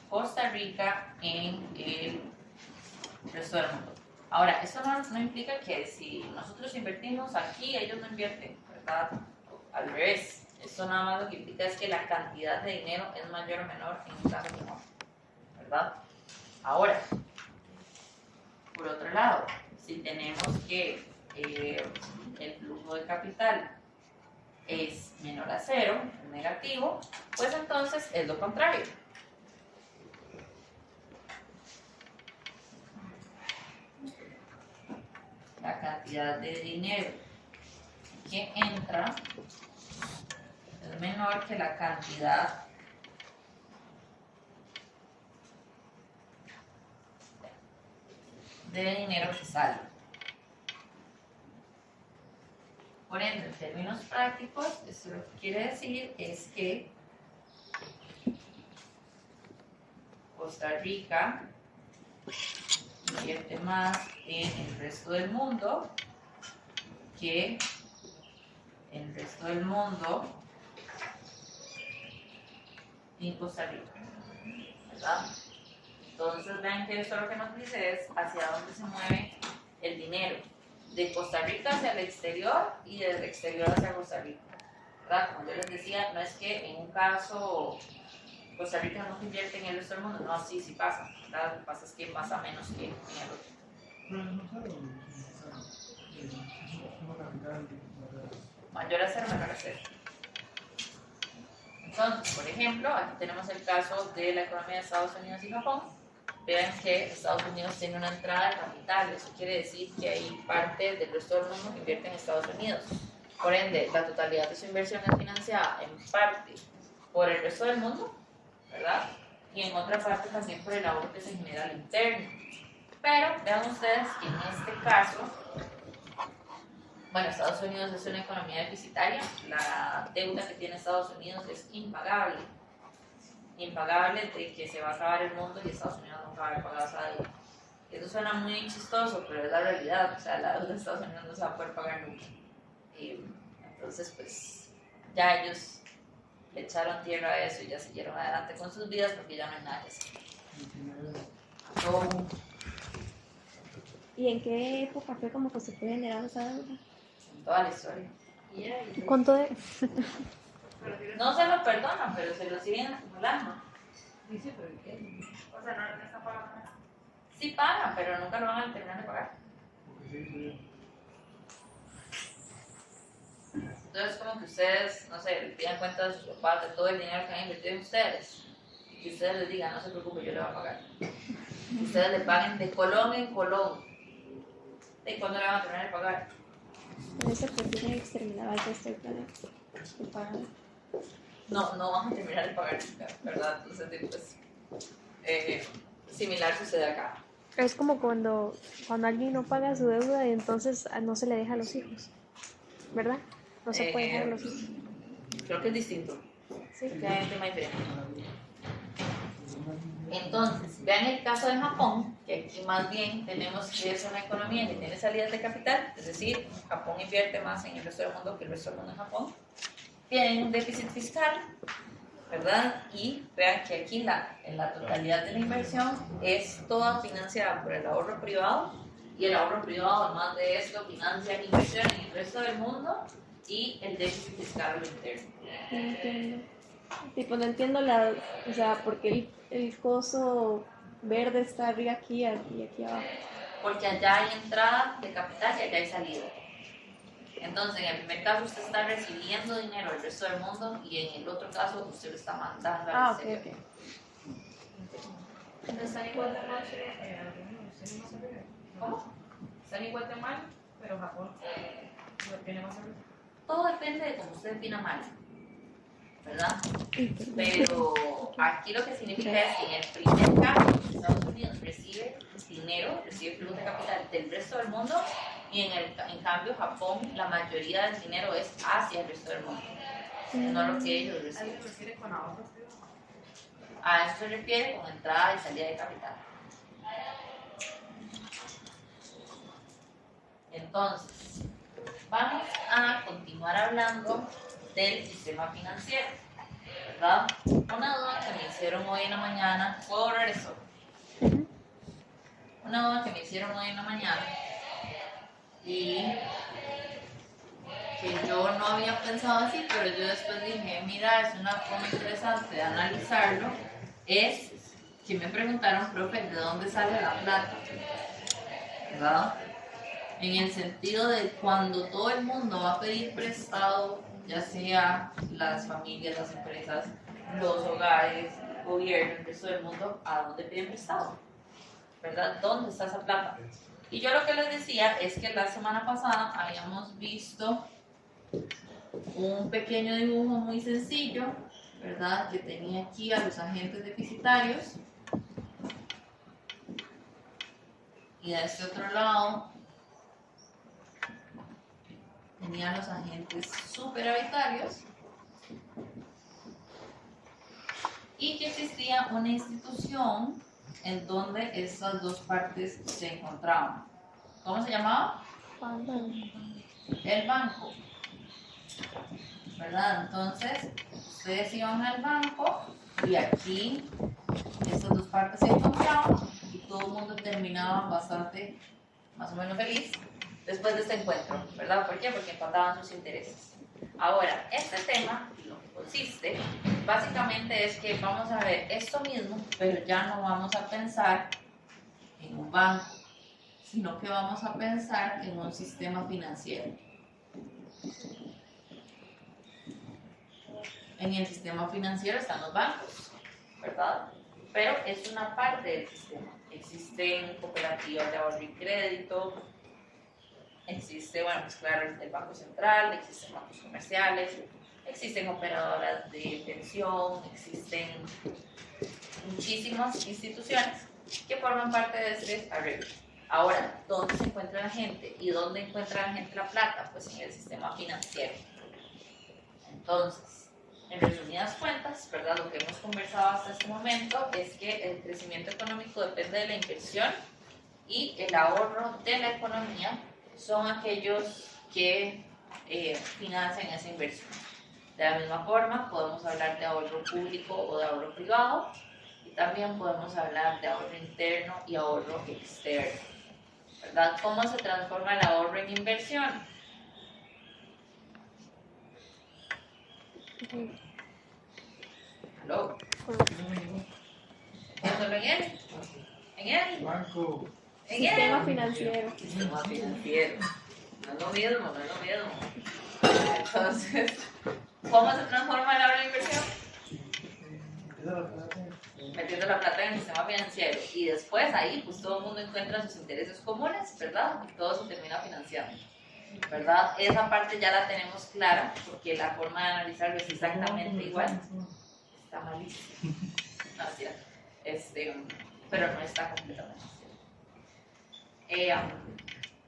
Costa Rica en el resto del mundo. Ahora, eso no implica que si nosotros invertimos aquí, ellos no invierten, ¿verdad? Al revés. Esto nada más lo que implica es que la cantidad de dinero es mayor o menor en un caso que en otro, ¿verdad? Ahora, por otro lado, si tenemos que el flujo de capital es menor a 0, negativo, pues entonces es lo contrario. La cantidad de dinero que entra es menor que la cantidad de dinero que sale. Por ende, en términos prácticos, esto lo que quiere decir es que Costa Rica invierte más en el resto del mundo que el resto del mundo en Costa Rica, ¿verdad? Entonces vean que esto lo que nos dice es hacia dónde se mueve el dinero, de Costa Rica hacia el exterior y del exterior hacia Costa Rica, ¿verdad? Como yo les decía, no es que en un caso Costa Rica no invierte en el resto del mundo, no, sí pasa, ¿verdad? Lo que pasa es que pasa menos que en el otro. Mayor a 0, menor a 0. Entonces, por ejemplo, aquí tenemos el caso de la economía de Estados Unidos y Japón. Vean que Estados Unidos tiene una entrada de capital, eso quiere decir que hay parte del resto del mundo que invierte en Estados Unidos. Por ende, la totalidad de su inversión es financiada en parte por el resto del mundo, ¿verdad? Y en otra parte también por el ahorro que se genera al interno. Pero vean ustedes que en este caso, bueno, Estados Unidos es una economía deficitaria, la deuda que tiene Estados Unidos es impagable de que se va a acabar el mundo y Estados Unidos nunca va a haber pagado esa deuda. Eso suena muy chistoso, pero es la realidad, o sea, la deuda de Estados Unidos no se va a poder pagar nunca. Entonces, pues, ya ellos le echaron tierra a eso y ya siguieron adelante con sus vidas porque ya no hay nada que hacer. ¿Y en qué época fue como que se fue generando esa deuda? En toda la historia. ¿Cuánto de...? No se lo perdonan, pero se lo siguen acumulando. Dice, pero ¿qué? O sea, no están pagando nada. Sí pagan, pero nunca lo van a terminar de pagar. Entonces, como que ustedes, no sé, le pidan cuenta de sus papás de todo el dinero que han invertido en ustedes. Y ustedes les digan, no se preocupe, yo le voy a pagar. Ustedes le paguen de colón en colón. ¿De cuándo le van a terminar de pagar? Ese pues tiene que exterminar al resto del planeta. Y pagar. No van a terminar de pagar nunca, ¿verdad? Entonces, pues, similar sucede acá. Es como cuando alguien no paga su deuda y entonces no se le deja a los hijos, ¿verdad? No se puede dejar a los hijos. Creo que es distinto. Sí. Que hay un tema diferente. Entonces, vean el caso de Japón, que aquí más bien tenemos que es una economía que tiene salidas de capital, es decir, Japón invierte más en el resto del mundo que el resto del mundo en Japón. Tienen un déficit fiscal, ¿verdad? Y vean que aquí en la totalidad de la inversión es toda financiada por el ahorro privado, y el ahorro privado, además de esto, financia inversión en el resto del mundo y el déficit fiscal lo interno. Entiendo. Tipo, no entiendo o sea, por qué el coso verde está arriba aquí y aquí abajo. Porque allá hay entrada de capital y allá hay salida. Entonces, en el primer caso usted está recibiendo dinero del resto del mundo y en el otro caso usted lo está mandando al Ok, exterior. ok. Están igual de mal, algunos más arriba. ¿Cómo? Están igual de mal, pero Japón lo tiene más arriba. Todo depende de cómo usted defina mal, ¿verdad? Pero aquí lo que significa es que en el primer caso Estados Unidos recibe dinero, recibe flujo de capital del resto del mundo y en cambio Japón la mayoría del dinero es hacia el resto del mundo, no lo que ellos ¿A reciben. eso se refiere con ahorros? A eso se refiere con entrada y salida de capital. Entonces, vamos a continuar hablando del sistema financiero, ¿verdad? Una duda que me hicieron hoy en la mañana, ¿puedo hablar eso? Una duda que me hicieron hoy en la mañana y que yo no había pensado así, pero yo después dije, mira, es una forma interesante de analizarlo, es que me preguntaron, profe, ¿de dónde sale la plata? ¿Verdad? En el sentido de cuando todo el mundo va a pedir prestado, ya sea las familias, las empresas, los hogares, el gobierno, el resto del mundo, ¿a dónde piden prestado? ¿Verdad? ¿Dónde está esa plata? Y yo lo que les decía es que la semana pasada habíamos visto un pequeño dibujo muy sencillo, ¿verdad? Que tenía aquí a los agentes deficitarios y de este otro lado tenía los agentes superavitarios y que existía una institución en donde estas dos partes se encontraban. ¿Cómo se llamaba? El banco, ¿verdad? Entonces, ustedes iban al banco y aquí estas dos partes se encontraban y todo el mundo terminaba bastante, más o menos feliz después de este encuentro, ¿verdad? ¿Por qué? Porque empataban sus intereses. Ahora, este tema, lo que consiste, básicamente es que vamos a ver esto mismo, pero ya no vamos a pensar en un banco, sino que vamos a pensar en un sistema financiero. En el sistema financiero están los bancos, ¿verdad? Pero es una parte del sistema. Existen cooperativas de ahorro y crédito, existe, bueno, pues claro, el Banco Central, existen bancos comerciales, existen operadoras de pensión, existen muchísimas instituciones que forman parte de este arreglo. Ahora, ¿dónde se encuentra la gente? ¿Y dónde encuentra la gente la plata? Pues en el sistema financiero. Entonces, en resumidas cuentas, ¿verdad? Lo que hemos conversado hasta este momento es que el crecimiento económico depende de la inversión y el ahorro de la economía son aquellos que financian esa inversión. De la misma forma, podemos hablar de ahorro público o de ahorro privado y también podemos hablar de ahorro interno y ahorro externo, ¿verdad? ¿Cómo se transforma el ahorro en inversión? ¿Aló? ¿Viéndolo en él? ¿En él? Banco. ¿En Sistema él? financiero. Sistema financiero. No es lo mismo, no es lo mismo. Entonces, ¿cómo se transforma el ahorro en inversión? Metiendo la plata en el sistema financiero. Y después ahí, pues todo el mundo encuentra sus intereses comunes, ¿verdad? Y todo se termina financiando, ¿verdad? Esa parte ya la tenemos clara, porque la forma de analizarlo es exactamente igual. Está malísimo. No, es cierto. Pero no está completamente cierto.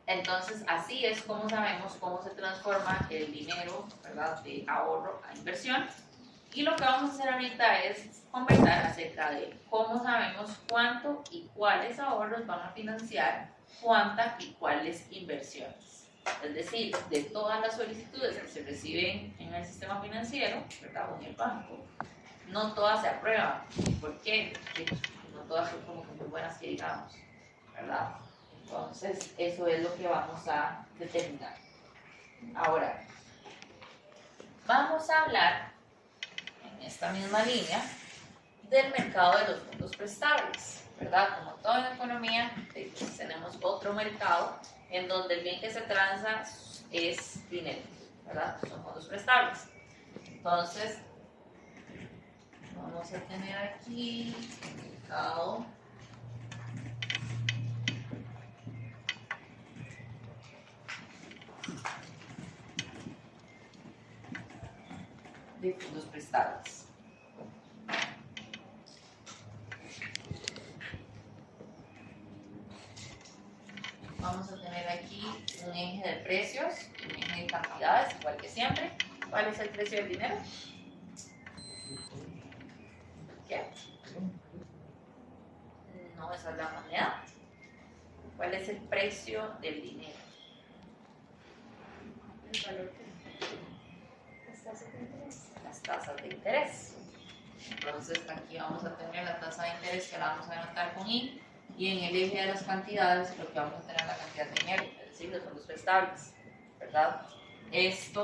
Entonces, así es como sabemos cómo se transforma el dinero, ¿verdad?, de ahorro a inversión. Y lo que vamos a hacer ahorita es conversar acerca de cómo sabemos cuánto y cuáles ahorros van a financiar cuántas y cuáles inversiones. Es decir, de todas las solicitudes que se reciben en el sistema financiero, ¿verdad?, o en el banco, no todas se aprueban. ¿Por qué? Porque no todas son como que muy buenas que digamos, ¿verdad? Entonces, eso es lo que vamos a determinar. Ahora, vamos a hablar en esta misma línea del mercado de los fondos prestables, ¿verdad? Como todo en la economía, tenemos otro mercado en donde el bien que se transa es dinero, ¿verdad? Son fondos prestables. Entonces, vamos a tener aquí el mercado de fondos prestables. Vamos a tener aquí un eje de precios, un eje de cantidades, igual que siempre. ¿Cuál es el precio del dinero? ¿Qué? No, esa es la moneda. ¿Cuál es el precio del dinero? El valor que Las tasas de interés. Entonces aquí vamos a tener la tasa de interés que la vamos a anotar con I, y en el eje de las cantidades lo que vamos a tener la cantidad de dinero, es decir, los fondos prestables, ¿verdad? Este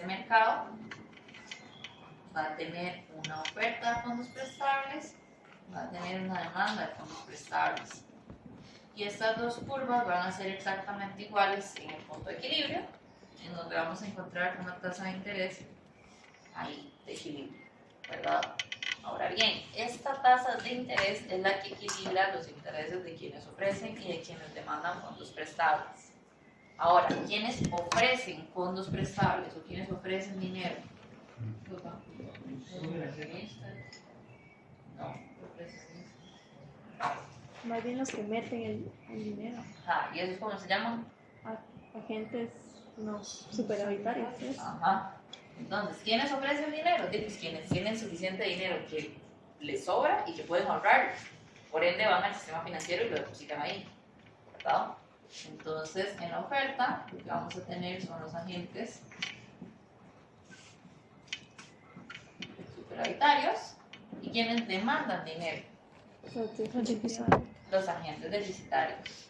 mercado va a tener una oferta de fondos prestables, va a tener una demanda de fondos prestables, y estas dos curvas van a ser exactamente iguales en el punto de equilibrio, en donde vamos a encontrar una tasa de interés ahí de equilibrio, ¿verdad? Ahora bien, esta tasa de interés es la que equilibra los intereses de quienes ofrecen y de quienes demandan fondos prestables. Ahora, ¿quiénes ofrecen fondos prestables o quienes ofrecen dinero? Los bancos. Los inversionistas. No, los prestamistas. Más bien los que meten el dinero. Ajá, ¿y eso cómo se llaman? Agentes no superavitarios. ¿Sí? Ajá. Entonces, ¿quiénes ofrecen dinero? Pues quienes tienen suficiente dinero que les sobra y que pueden ahorrar. Por ende, van al sistema financiero y lo depositan ahí, ¿verdad? Entonces, en la oferta, lo que vamos a tener son los agentes superavitarios y quienes demandan dinero, los agentes deficitarios.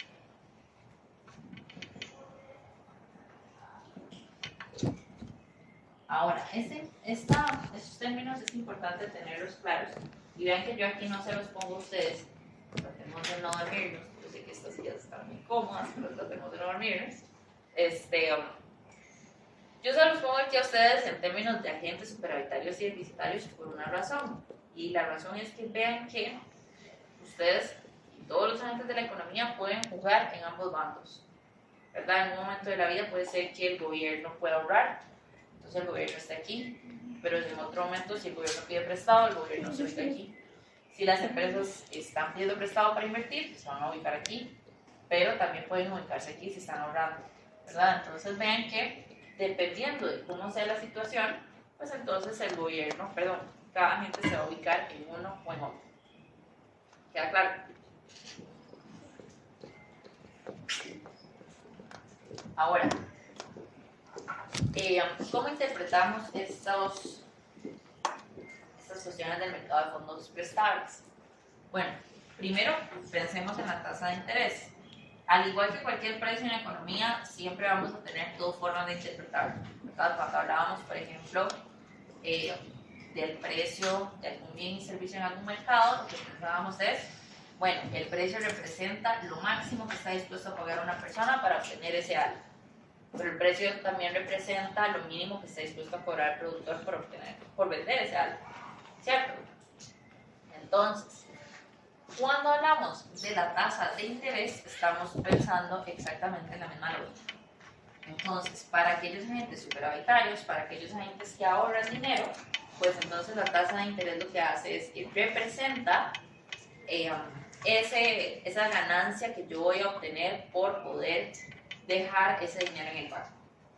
Ahora, estos términos es importante tenerlos claros, y vean que yo aquí no se los pongo a ustedes, tratemos de no dormirnos. Yo sé que estas sillas están muy cómodas, pero tratemos de no dormirnos. Yo se los pongo aquí a ustedes en términos de agentes superavitarios y deficitarios por una razón, y la razón es que vean que ustedes y todos los agentes de la economía pueden jugar en ambos bandos, ¿verdad? En un momento de la vida puede ser que el gobierno pueda ahorrar, entonces el gobierno está aquí, pero en otro momento, si el gobierno pide prestado, el gobierno se ubica aquí. Si las empresas están pidiendo prestado para invertir, pues se van a ubicar aquí, pero también pueden ubicarse aquí si están ahorrando, ¿verdad? Entonces vean que dependiendo de cómo sea la situación, pues entonces el gobierno, cada agente se va a ubicar en uno o en otro. ¿Queda claro? Ahora, ¿cómo interpretamos estas cuestiones del mercado de fondos prestables? Bueno, primero pensemos en la tasa de interés. Al igual que cualquier precio en la economía, siempre vamos a tener dos formas de interpretarlo, ¿verdad? Cuando hablábamos, por ejemplo, del precio de algún bien y servicio en algún mercado, lo que pensábamos es, bueno, el precio representa lo máximo que está dispuesto a pagar una persona para obtener ese algo. Pero el precio también representa lo mínimo que está dispuesto a cobrar el productor por vender ese algo, ¿cierto? Entonces, cuando hablamos de la tasa de interés, estamos pensando exactamente en la misma lógica. Entonces, para aquellos agentes superavitarios, para aquellos agentes que ahorran dinero, pues entonces la tasa de interés lo que hace es que representa esa ganancia que yo voy a obtener por poder dejar ese dinero en el banco,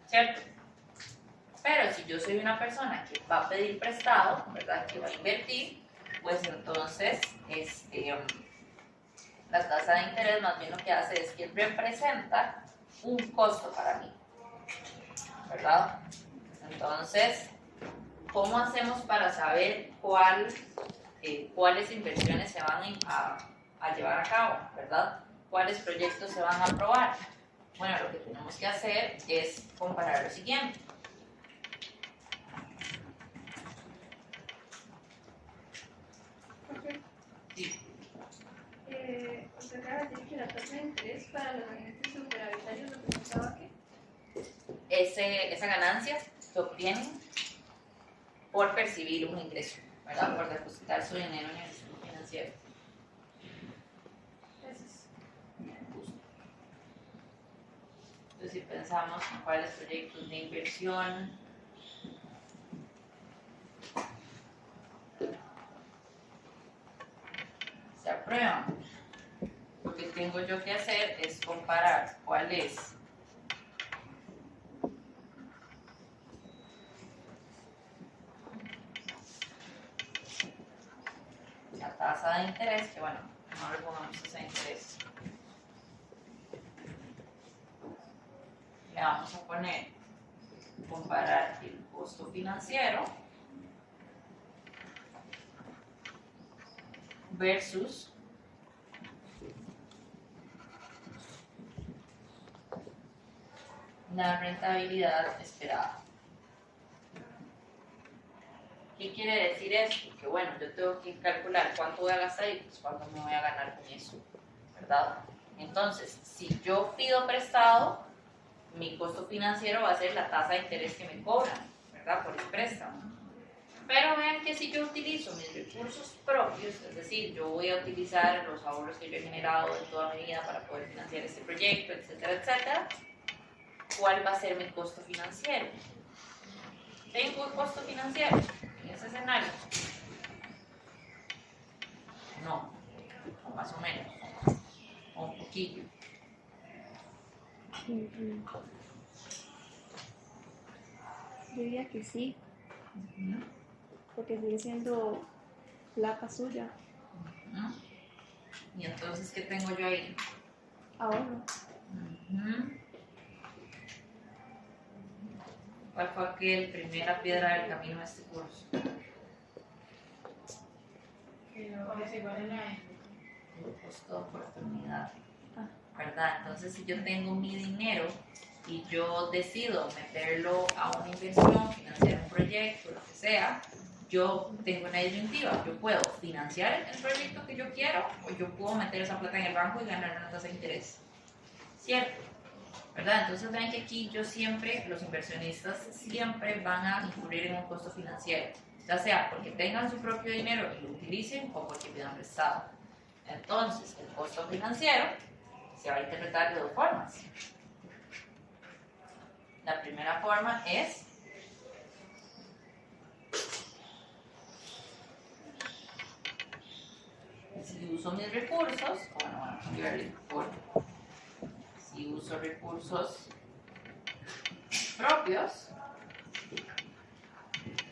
¿cierto? Pero si yo soy una persona que va a pedir prestado, ¿verdad? Que va a invertir, pues entonces la tasa de interés más bien lo que hace es que representa un costo para mí, ¿verdad? Entonces, ¿cómo hacemos para saber cuáles inversiones se van a llevar a cabo, ¿verdad? ¿Cuáles proyectos se van a aprobar? Bueno, lo que tenemos que hacer es comparar lo siguiente. Se acaba de decir que la tasa de interés para los agentes superavitarios representaba ¿qué? Esa ganancia que obtienen por percibir un ingreso, ¿verdad? Por depositar su dinero en el sistema financiero. Gracias. Entonces, si pensamos en cuáles proyectos de inversión se aprueban, lo que tengo yo que hacer es comparar cuál es la tasa de interés, que bueno, no le pongamos tasa de interés. Le vamos a poner, comparar el costo financiero versus la rentabilidad esperada. ¿Qué quiere decir esto? Que bueno, yo tengo que calcular cuánto voy a gastar y pues cuánto me voy a ganar con eso, ¿verdad? Entonces, si yo pido prestado, mi costo financiero va a ser la tasa de interés que me cobran, ¿verdad? Por el préstamo. Pero vean que si yo utilizo mis recursos propios, es decir, yo voy a utilizar los ahorros que yo he generado de toda mi vida para poder financiar este proyecto, etcétera, etcétera, ¿cuál va a ser mi costo financiero? ¿Tengo un costo financiero en ese escenario? No, o más o menos, o un poquillo. Yo diría que sí, porque sigue siendo plata suya. Y entonces, ¿qué tengo yo ahí? Ahorro. ¿Cuál fue aquel primera piedra del camino de este curso? Costo de oportunidad, ¿verdad? Entonces, si yo tengo mi dinero y yo decido meterlo a una inversión, financiar un proyecto, lo que sea, yo tengo una disyuntiva. Yo puedo financiar el proyecto que yo quiero o yo puedo meter esa plata en el banco y ganar una tasa de interés. ¿Cierto? ¿Verdad? Entonces vean que aquí los inversionistas siempre van a incurrir en un costo financiero, ya sea porque tengan su propio dinero y lo utilicen o porque pidan prestado. Entonces, el costo financiero se va a interpretar de dos formas. La primera forma es si uso mis recursos, bueno, si uso recursos propios,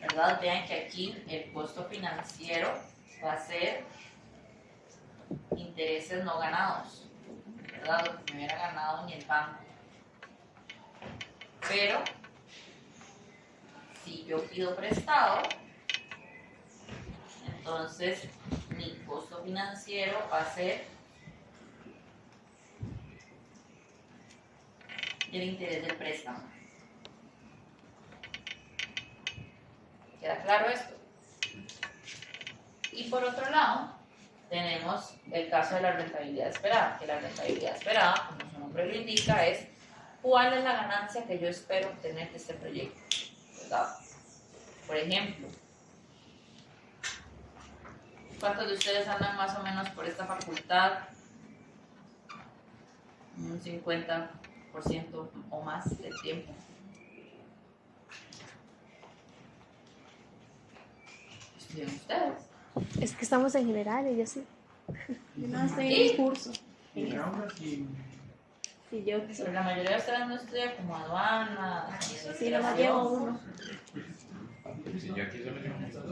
¿verdad? Vean que aquí el costo financiero va a ser intereses no ganados, ¿verdad? Lo que me hubiera ganado en el banco. Pero si yo pido prestado, entonces mi costo financiero va a ser el interés del préstamo. ¿Queda claro esto? Y por otro lado, tenemos el caso de la rentabilidad esperada, que la rentabilidad esperada, como su nombre lo indica, es cuál es la ganancia que yo espero obtener de este proyecto, ¿verdad? Por ejemplo, ¿cuántos de ustedes andan más o menos por esta facultad? Un 50% o más del tiempo. ¿Estudian ustedes? Es que estamos en general y yo sí. Yo no estoy en el curso. Sí, yo Pero la mayoría de ustedes no estudia como aduana. sí, nomás llevo uno.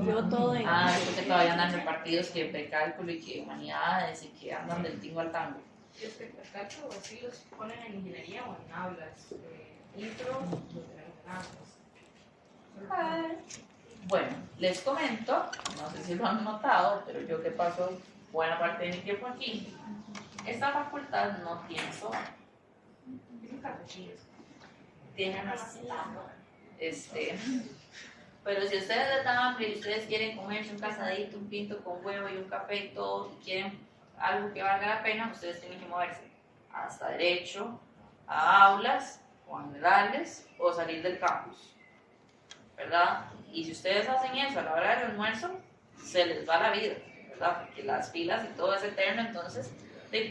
Yo todo en... Ah, yo creo que todavía andan repartidos que precálculo y que humanidades y que andan del tingo al tango. Y es que el cálculo sí los ponen en ingeniería o en aulas. Intro, lo tenemos en aulas. Bueno, les comento, no sé si lo han notado, pero yo que paso buena parte de mi tiempo aquí, esta facultad no tiene sopa. Tiene pero si ustedes les dan hambre y ustedes quieren comerse un casadito, un pinto con huevo y un café y todo, y quieren algo que valga la pena, ustedes tienen que moverse hasta derecho, a aulas o a generales o salir del campus, ¿verdad? Y si ustedes hacen eso a la hora del almuerzo, se les va la vida, ¿verdad? Porque las filas y todo es eterno, entonces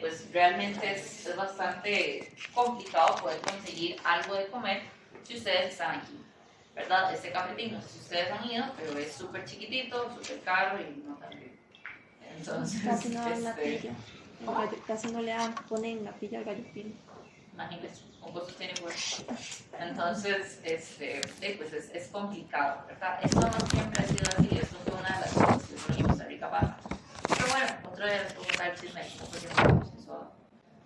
pues realmente es bastante complicado poder conseguir algo de comer si ustedes están aquí, ¿verdad? Este cafetín, no sé si ustedes han ido, pero es súper chiquitito, súper caro y no tan rico. Entonces, Casi no dan la pilla. Casi no le dan, ponen la pilla al gallo pino. imagínense, un costo tiene bueno. Entonces, pues es complicado, ¿verdad? Esto no siempre ha sido así, esto fue una de las cosas que en Costa Rica pasa. Pero bueno, otro día les puedo contar el chisme,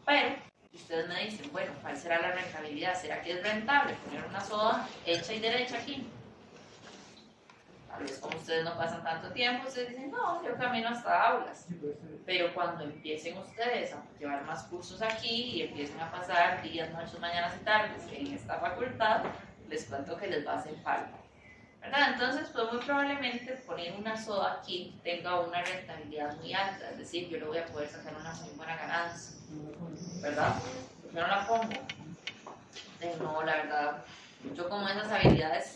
pero ustedes me dicen, bueno, ¿cuál será la rentabilidad? ¿Será que es rentable poner una soda hecha y derecha aquí? Tal vez como ustedes no pasan tanto tiempo, ustedes dicen, no, yo camino hasta aulas. Pero cuando empiecen ustedes a llevar más cursos aquí y empiecen a pasar días, noches, mañanas y tardes en esta facultad, les cuento que les va a hacer falta, ¿verdad? Entonces, pues muy probablemente poner una soda aquí tenga una rentabilidad muy alta, es decir, yo le voy a poder sacar una muy buena ganancia, ¿verdad? Yo no la pongo. No, la verdad, yo como esas habilidades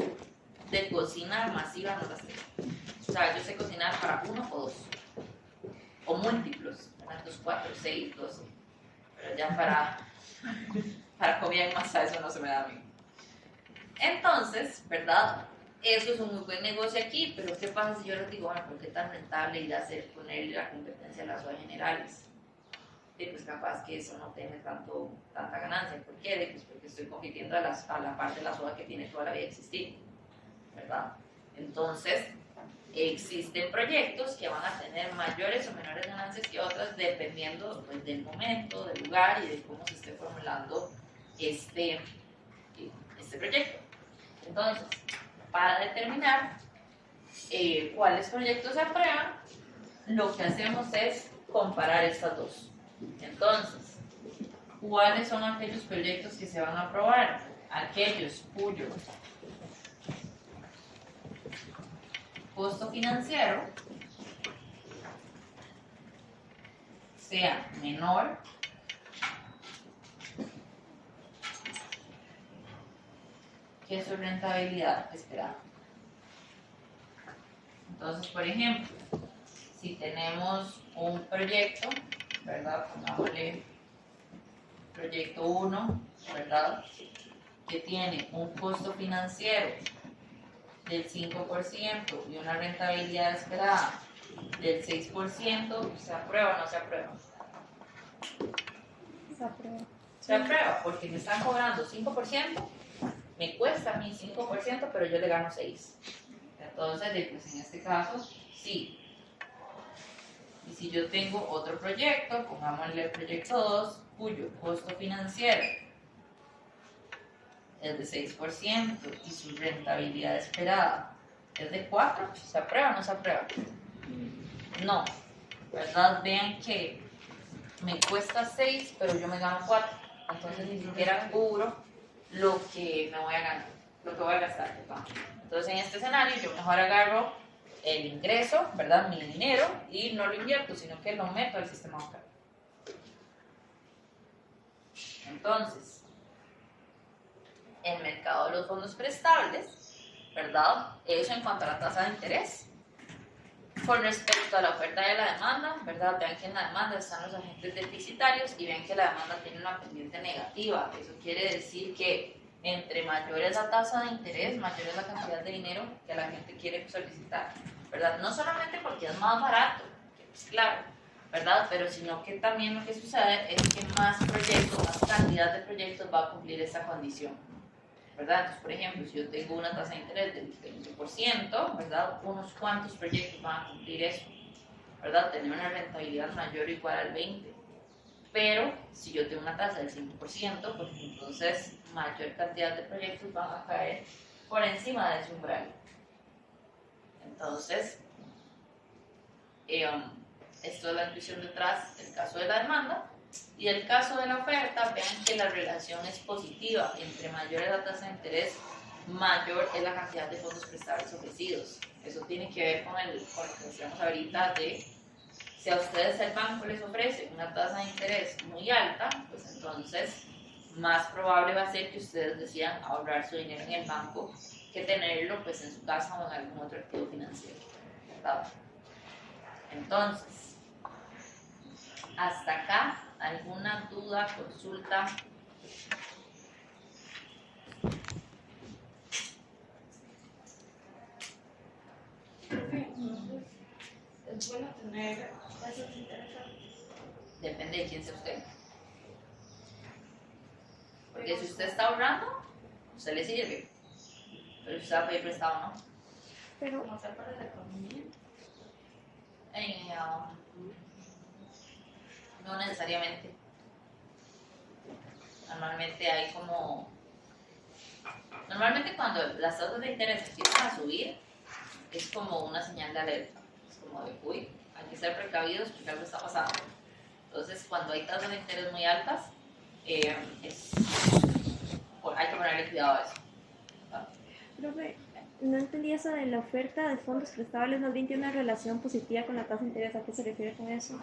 de cocina masiva no las tengo. O sea, yo sé cocinar para 1 o 2, o múltiplos, 2, 4, 6, 12, pero ya para comida en masa eso no se me da a mí. Entonces, ¿verdad? Eso es un muy buen negocio aquí, pero ¿qué pasa si yo les digo, bueno, ¿por qué tan rentable ir a hacer ponerle la competencia a las sodas generales? Y pues capaz que eso no tiene tanta ganancia. ¿Por qué? Pues porque estoy compitiendo a la parte de la soda que tiene toda la vida existir, ¿verdad? Entonces, existen proyectos que van a tener mayores o menores ganancias que otras dependiendo pues, del momento, del lugar y de cómo se esté formulando este proyecto. Entonces, para determinar cuáles proyectos se aprueban, lo que hacemos es comparar estas dos. Entonces, ¿cuáles son aquellos proyectos que se van a aprobar? Aquellos cuyo costo financiero sea menor que su rentabilidad esperada. Entonces, por ejemplo, si tenemos un proyecto, ¿verdad? Pongámosle proyecto 1, ¿verdad? Que tiene un costo financiero del 5% y una rentabilidad esperada del 6%, ¿se aprueba o no se aprueba? Se aprueba. Se aprueba porque me están cobrando 5%, me cuesta a mí 5%, pero yo le gano 6%. Entonces, pues en este caso, sí. Y si yo tengo otro proyecto, pongámosle el proyecto 2, cuyo costo financiero es de 6% y su rentabilidad esperada es de 4%, ¿se aprueba o no se aprueba? No, ¿verdad? Vean que me cuesta 6, pero yo me gano 4, entonces ni siquiera cubro lo que me voy a ganar, lo que voy a gastar, ¿verdad? Entonces en este escenario yo mejor agarro el ingreso, ¿verdad? Mi dinero, y no lo invierto, sino que lo meto al sistema bancario. Entonces, el mercado de los fondos prestables, ¿verdad? Eso en cuanto a la tasa de interés. Con respecto a la oferta y la demanda, ¿verdad? Vean que en la demanda están los agentes deficitarios y ven que la demanda tiene una pendiente negativa. Eso quiere decir que entre mayor es la tasa de interés, mayor es la cantidad de dinero que la gente quiere solicitar, ¿verdad? No solamente porque es más barato, que es claro, ¿verdad? Pero sino que también lo que sucede es que más proyectos, más cantidad de proyectos va a cumplir esa condición, ¿verdad? Entonces, por ejemplo, si yo tengo una tasa de interés del 20%, ¿verdad? Unos cuantos proyectos van a cumplir eso, ¿verdad? Tener una rentabilidad mayor o igual al 20%. Pero si yo tengo una tasa del 5%, pues entonces mayor cantidad de proyectos van a caer por encima de ese umbral. Entonces, esto es la intuición detrás del caso de la demanda. Y el caso de la oferta, vean que la relación es positiva. Entre mayor es la tasa de interés, mayor es la cantidad de fondos prestables ofrecidos. Eso tiene que ver con lo que decíamos ahorita de Si a ustedes el banco les ofrece una tasa de interés muy alta, pues entonces más probable va a ser que ustedes decidan ahorrar su dinero en el banco que tenerlo pues en su casa o en algún otro activo financiero, ¿verdad? Entonces, hasta acá, ¿alguna duda, consulta? Es bueno tener tasas interesantes. Depende de quién sea usted. Porque si usted está ahorrando, usted le sirve. Pero si usted va a pedir prestado, ¿no? Pero Como tal para la economía. No necesariamente. Normalmente cuando las tasas de interés empiezan a subir, es como una señal de alerta. Es como de, uy, hay que ser precavidos porque algo está pasando. Entonces, cuando hay tasas de interés muy altas, hay que ponerle cuidado a eso. Profe, no entendí eso de la oferta de fondos prestables, más bien tiene una relación positiva con la tasa de interés. ¿A qué se refiere con eso?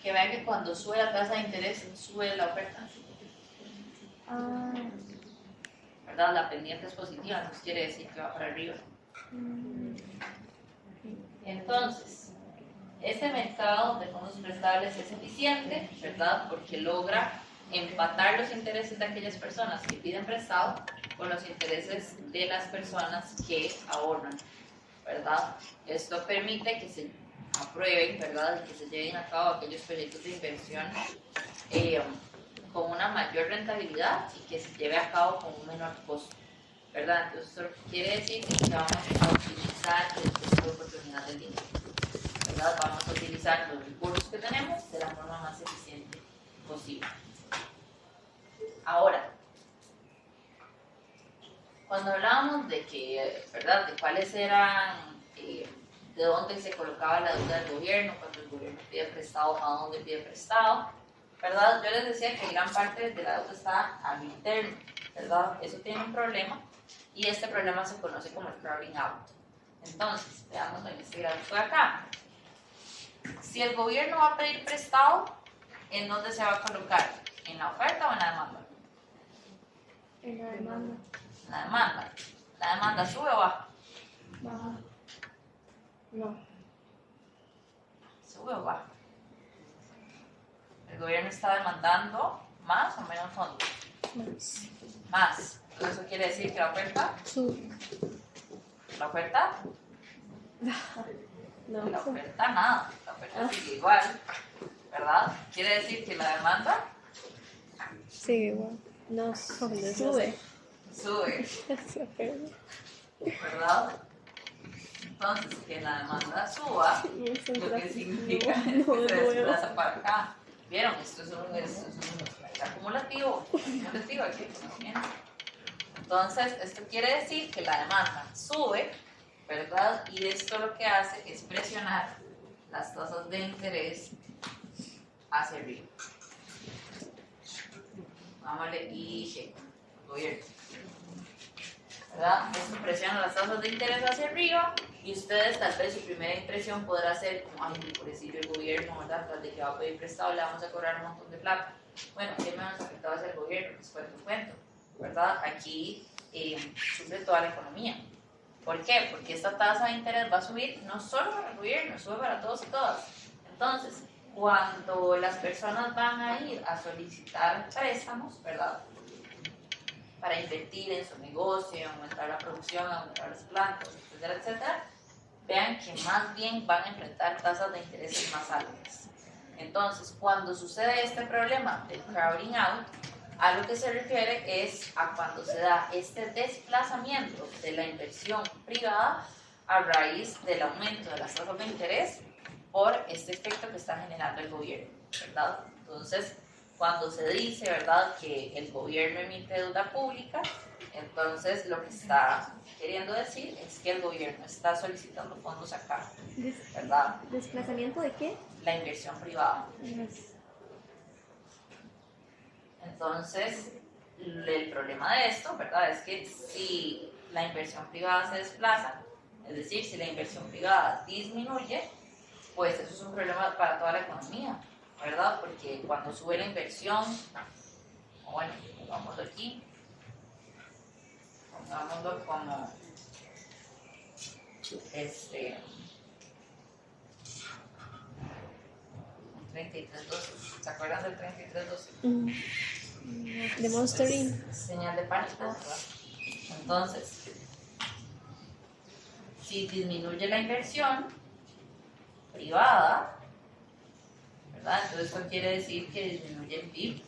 Que vean que cuando sube la tasa de interés, sube la oferta. Ah, ¿Verdad? La pendiente es positiva, entonces quiere decir que va para arriba. Entonces, este mercado de fondos prestables es eficiente, ¿verdad? Porque logra empatar los intereses de aquellas personas que piden prestado con los intereses de las personas que ahorran, ¿verdad? Esto permite que se aprueben, ¿verdad? Y que se lleven a cabo aquellos proyectos de inversión con una mayor rentabilidad y que se lleve a cabo con un menor costo, ¿verdad? Entonces, esto quiere decir que vamos a utilizar el costo de oportunidad del dinero, ¿verdad? Vamos a utilizar los recursos que tenemos de la forma más eficiente posible. Ahora, cuando hablábamos de que, ¿verdad?, de cuáles eran, de dónde se colocaba la deuda del gobierno, cuando el gobierno pide prestado, a dónde pide prestado, ¿verdad? Yo les decía que gran parte de la deuda está a lo interno, ¿verdad? Eso tiene un problema y este problema se conoce como el crowding out. Entonces, veamos en este gráfico de acá. Si el gobierno va a pedir prestado, ¿en dónde se va a colocar? ¿En la oferta o en la demanda? en la demanda. La demanda. ¿La demanda sube o baja? Baja. No. ¿Sube o baja? ¿El gobierno está demandando más o menos fondos? Más. Más. Entonces, eso quiere decir que la oferta, Sube. la oferta, No. la oferta nada. La oferta sigue igual, ¿verdad? Quiere decir que la demanda sí, igual. No, sube. sube, ¿verdad? Entonces, que la demanda suba, lo que significa es que se desplaza para acá. ¿Vieron? Esto es un acumulativo aquí. ¿Bien? Entonces, esto quiere decir que la demanda sube, ¿verdad? Y esto lo que hace es presionar las tasas de interés hacia arriba. Vámonos y gobierno. ¿Verdad? Esto presiona las tasas de interés hacia arriba y ustedes tal vez su primera impresión podrá ser como, ay, pobrecillo el gobierno, ¿verdad? Tras de que va a pedir prestado le vamos a cobrar un montón de plata. Bueno, ¿qué menos afectado es el gobierno? Les cuento, ¿verdad? Aquí sufre toda la economía. ¿Por qué? Porque esta tasa de interés va a subir no solo para el gobierno, sube para todos y todas. Entonces, cuando las personas van a ir a solicitar préstamos, ¿verdad?, para invertir en su negocio, aumentar la producción, aumentar las plantas, etcétera, etcétera, vean que más bien van a enfrentar tasas de intereses más altas. Entonces, cuando sucede este problema del crowding out, a lo que se refiere es a cuando se da este desplazamiento de la inversión privada a raíz del aumento de las tasas de interés por este efecto que está generando el gobierno, ¿verdad? Entonces, cuando se dice, ¿verdad?, que el gobierno emite deuda pública, entonces lo que está queriendo decir es que el gobierno está solicitando fondos acá, ¿verdad? ¿Desplazamiento de qué? La inversión privada. Entonces, el problema de esto, ¿verdad?, es que si la inversión privada se desplaza, es decir, si la inversión privada disminuye, pues eso es un problema para toda la economía, ¿verdad? Porque cuando sube la inversión, o bueno, pongámoslo aquí, pongámoslo como un 3312, ¿se acuerdan del 3312? De Monster Inc. Señal de pánico, ¿verdad? Entonces, si disminuye la inversión privada, ¿verdad? Entonces eso quiere decir que disminuye el PIB,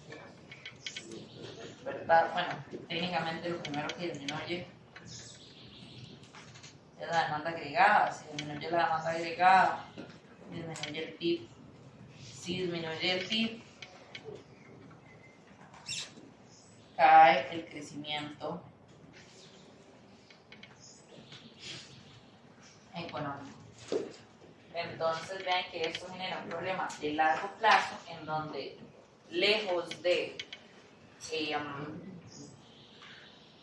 ¿verdad? Bueno, técnicamente lo primero que disminuye es la demanda agregada. Si disminuye la demanda agregada, disminuye el PIB. Si disminuye el PIB, cae el crecimiento económico. Entonces vean que esto genera un problema de largo plazo en donde lejos de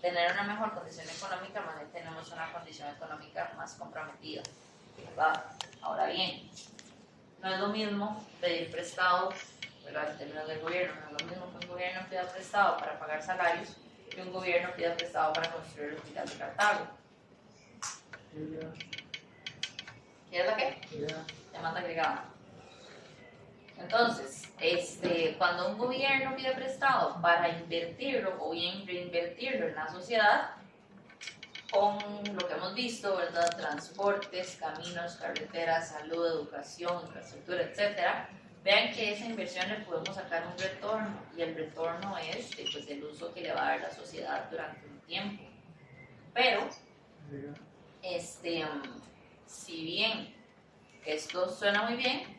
tener una mejor condición económica, más bien tenemos una condición económica más comprometida, ¿verdad? Ahora bien, no es lo mismo pedir prestado, ¿verdad? En términos del gobierno, no es lo mismo que un gobierno pida prestado para pagar salarios que un gobierno pida prestado para construir el hospital de Cartago. ¿Qué es lo que? Demanda agregada. Entonces, cuando un gobierno pide prestado para invertirlo o bien reinvertirlo en la sociedad, con lo que hemos visto, ¿verdad? Transportes, caminos, carreteras, salud, educación, infraestructura, etcétera, vean que esa inversión le podemos sacar un retorno, y el retorno es pues, el uso que le va a dar la sociedad durante un tiempo. Pero, si bien esto suena muy bien,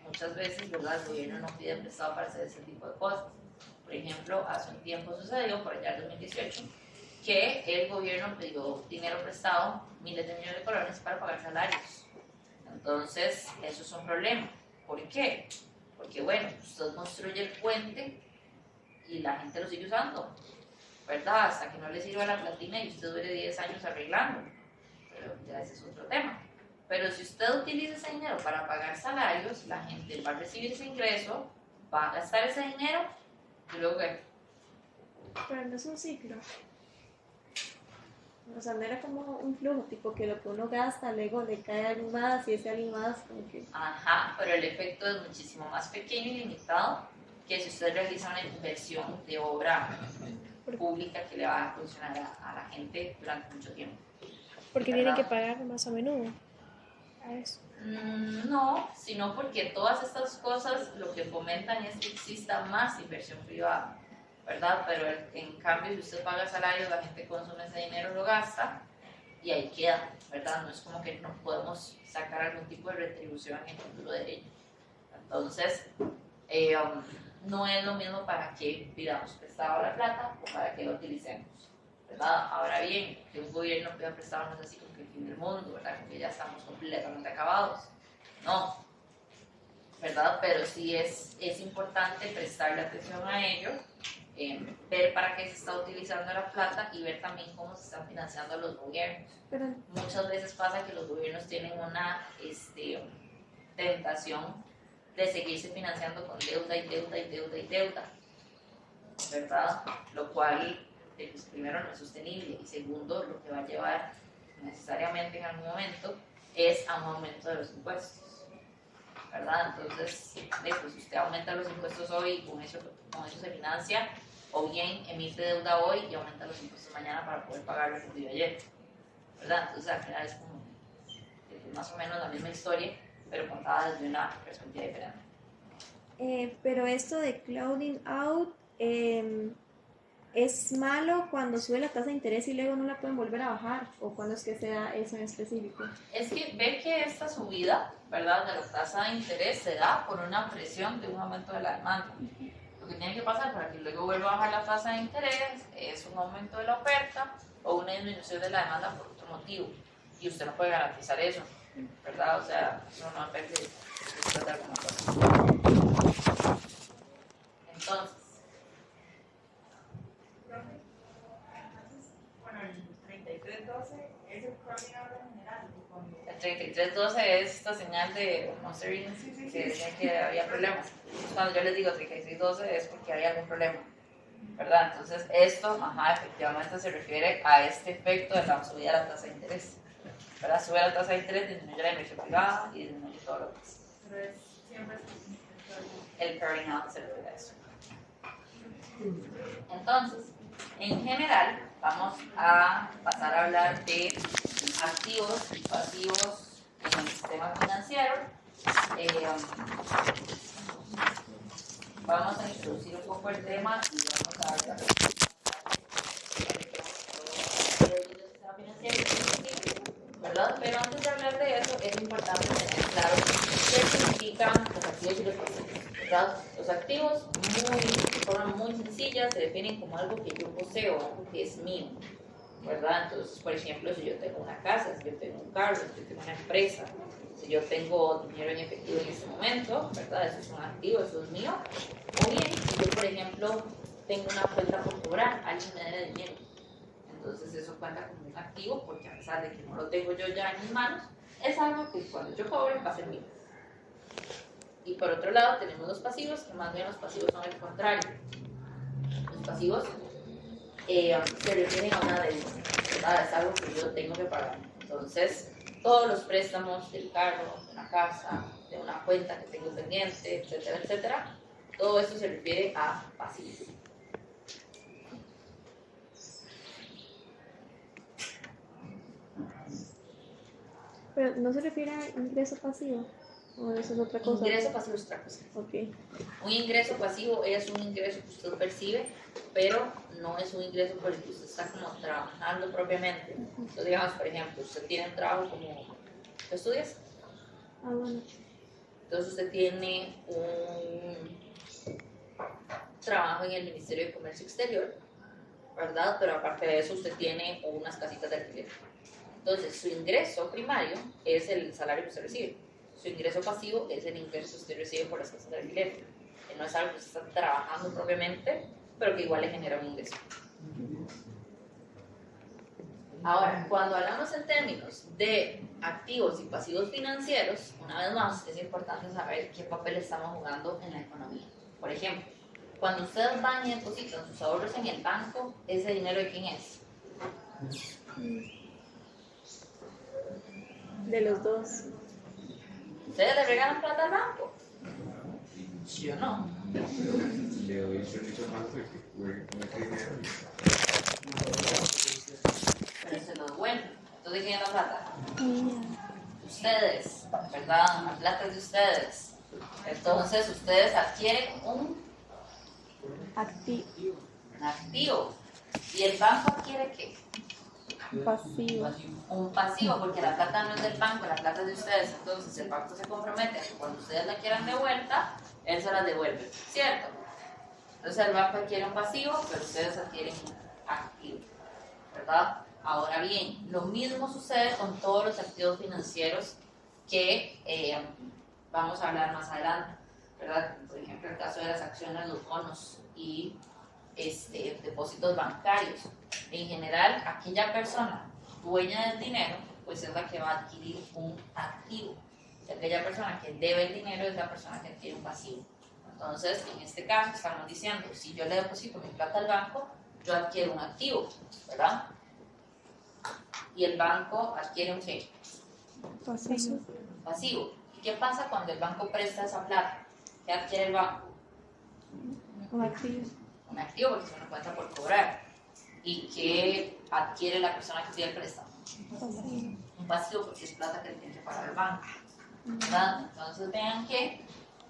muchas veces, ¿verdad? El gobierno no pide prestado para hacer ese tipo de cosas. Por ejemplo, hace un tiempo sucedió, por allá en 2018, que el gobierno pidió dinero prestado, miles de millones de colones, para pagar salarios. Entonces, eso es un problema. ¿Por qué? Porque, bueno, usted construye el puente y la gente lo sigue usando, ¿verdad? Hasta que no le sirva la platina y usted dure 10 años arreglando. Pero ya ese es otro tema. Pero si usted utiliza ese dinero para pagar salarios, la gente va a recibir ese ingreso, va a gastar ese dinero y luego ¿qué? Pero no es un ciclo. O sea, no era como un flujo, tipo que lo que uno gasta, luego le cae algo más y ese algo más como que... Ajá, pero el efecto es muchísimo más pequeño y limitado que si usted realiza una inversión de obra pública que le va a funcionar a la gente durante mucho tiempo. Porque tienen que pagar más a menudo a eso. No, sino porque todas estas cosas lo que fomentan es que exista más inversión privada, ¿verdad? Pero en cambio, si usted paga salarios, la gente consume ese dinero, lo gasta y ahí queda, ¿verdad? No es como que no podemos sacar algún tipo de retribución en el futuro de ello. Entonces, no es lo mismo para qué pidamos prestado la plata o para qué la utilicemos, ¿verdad? Ahora bien, que un gobierno pida prestado no es así como que el fin del mundo, ¿verdad? Porque ya estamos completamente acabados. No, ¿verdad? Pero sí es importante prestarle atención a ello, ver para qué se está utilizando la plata y ver también cómo se están financiando los gobiernos. Pero, Muchas veces pasa que los gobiernos tienen una tentación de seguirse financiando con deuda y deuda y deuda y deuda, ¿verdad? Lo cual, pues, primero, no es sostenible y segundo, lo que va a llevar necesariamente en algún momento es a un aumento de los impuestos, ¿verdad? Entonces, pues, si usted aumenta los impuestos hoy, con eso se financia, o bien emite deuda hoy y aumenta los impuestos mañana para poder pagar lo que pidió ayer, ¿verdad? Entonces, al final es como más o menos la misma historia, pero contada desde una perspectiva diferente. pero esto de clouding out es malo cuando sube la tasa de interés y luego no la pueden volver a bajar, o cuando es que se da eso en específico. Es que ve que esta subida, ¿verdad?, de la tasa de interés se da por una presión de un aumento de la demanda. Lo que tiene que pasar para que luego vuelva a bajar la tasa de interés es un aumento de la oferta o una disminución de la demanda por otro motivo. Y usted no puede garantizar eso, ¿verdad? O sea, eso no depende de alguna cosa. Entonces, bueno, el 3312 es el crawling out en general. el 3612 es esta señal de Monster Inc. que decían que había problemas. Entonces, cuando yo les digo 3612 es porque hay algún problema, ¿verdad? Entonces esto, efectivamente se refiere a este efecto de la subida de la tasa de interés, ¿verdad? Sube la tasa de interés, disminuye la inversión privada y disminuye todo lo demás. Pero es siempre El carrying out se refiere a eso. Entonces, en general, vamos a pasar a hablar de activos y pasivos en el sistema financiero. Vamos a introducir un poco el tema y vamos a hablar del sistema financiero, ¿verdad? Pero antes de hablar de eso, es importante tener claro qué significan los activos y los pasivos, ¿verdad? Los activos, de forma muy sencilla, se definen como algo que yo poseo, algo que es mío, ¿verdad? Entonces, por ejemplo, si yo tengo una casa, si yo tengo un carro, si yo tengo una empresa, si yo tengo dinero en efectivo en este momento, ¿verdad? Eso es un activo, eso es mío. O bien, si yo, por ejemplo, tengo una cuenta por cobrar, alguien me debe dinero. Entonces, eso cuenta como un activo, porque a pesar de que no lo tengo yo ya en mis manos, es algo que cuando yo cobre va a ser mío. Y por otro lado, tenemos los pasivos, que más bien los pasivos son el contrario. Los pasivos se refieren a una deuda, ¿verdad? Es algo que yo tengo que pagar. Entonces, todos los préstamos del carro, de una casa, de una cuenta que tengo pendiente, etcétera, etcétera, todo eso se refiere a pasivos. Pero no se refiere a ingreso pasivo, o eso es otra cosa. Ingreso pasivo es otra cosa. Ok. Un ingreso pasivo es un ingreso que usted percibe, pero no es un ingreso por el que usted está como trabajando propiamente. Entonces, digamos, por ejemplo, usted tiene un trabajo como... ¿Tú estudias? Ah, bueno. Entonces usted tiene un trabajo en el Ministerio de Comercio Exterior, ¿verdad? Pero aparte de eso usted tiene unas casitas de alquiler. Entonces su ingreso primario es el salario que usted recibe. Su ingreso pasivo es el ingreso que usted recibe por las casas de alquiler. Que no es algo que usted está trabajando propiamente, pero que igual le genera un ingreso. Ahora, cuando hablamos en términos de activos y pasivos financieros, una vez más es importante saber qué papel estamos jugando en la economía. Por ejemplo, cuando ustedes van y depositan sus ahorros en el banco, ¿ese dinero de quién es? De los dos. ¿Ustedes le regalan plata al banco? ¿Sí o no? Le doy servicio al banco y que mete dinero. Pero se lo devuelven. Entonces, ¿quién es la plata? Ustedes, ¿verdad? La plata es de ustedes. Entonces, ustedes adquieren un activo. ¿Y el banco adquiere qué? Pasivo. Un pasivo, porque la plata no es del banco, la plata es de ustedes. Entonces, el banco se compromete a que cuando ustedes la quieran de vuelta, él se la devuelve, ¿cierto? Entonces, el banco adquiere un pasivo, pero ustedes adquieren un activo, ¿verdad? Ahora bien, lo mismo sucede con todos los activos financieros que vamos a hablar más adelante, ¿verdad? Por ejemplo, el caso de las acciones, los bonos y depósitos bancarios. En general, aquella persona dueña del dinero, pues es la que va a adquirir un activo. Y aquella persona que debe el dinero es la persona que adquiere un pasivo. Entonces, en este caso, estamos diciendo, si yo le deposito mi plata al banco, yo adquiero un activo, ¿verdad? Y el banco adquiere un ¿qué? Pasivo. Pasivo. ¿Y qué pasa cuando el banco presta esa plata? ¿Qué adquiere el banco? Un activo. Un activo porque es una cuenta por cobrar. ¿Y qué adquiere la persona que pide el préstamo? Pasivo. Un pasivo porque es plata que le tiene que pagar el banco, ¿verdad? Entonces vean que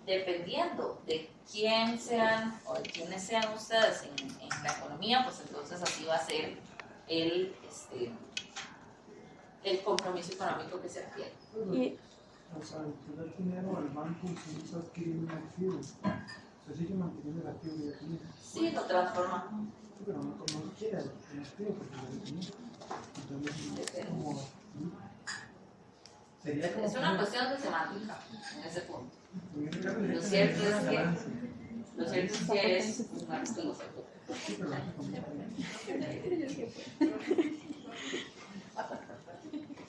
dependiendo de quién sean o de quiénes sean ustedes en la economía, pues entonces así va a ser el compromiso económico que se adquiere. Y O sea, usted da el dinero al banco y usted está adquiriendo un activo. Usted sigue manteniendo el activo que ya tenía. Sí, lo transforma. Sí, pero no quiere el activo porque ya lo tenía. Entonces, como... Sería como... Es una cuestión de semántica en ese punto. Lo cierto es que es un activo. Sí, pero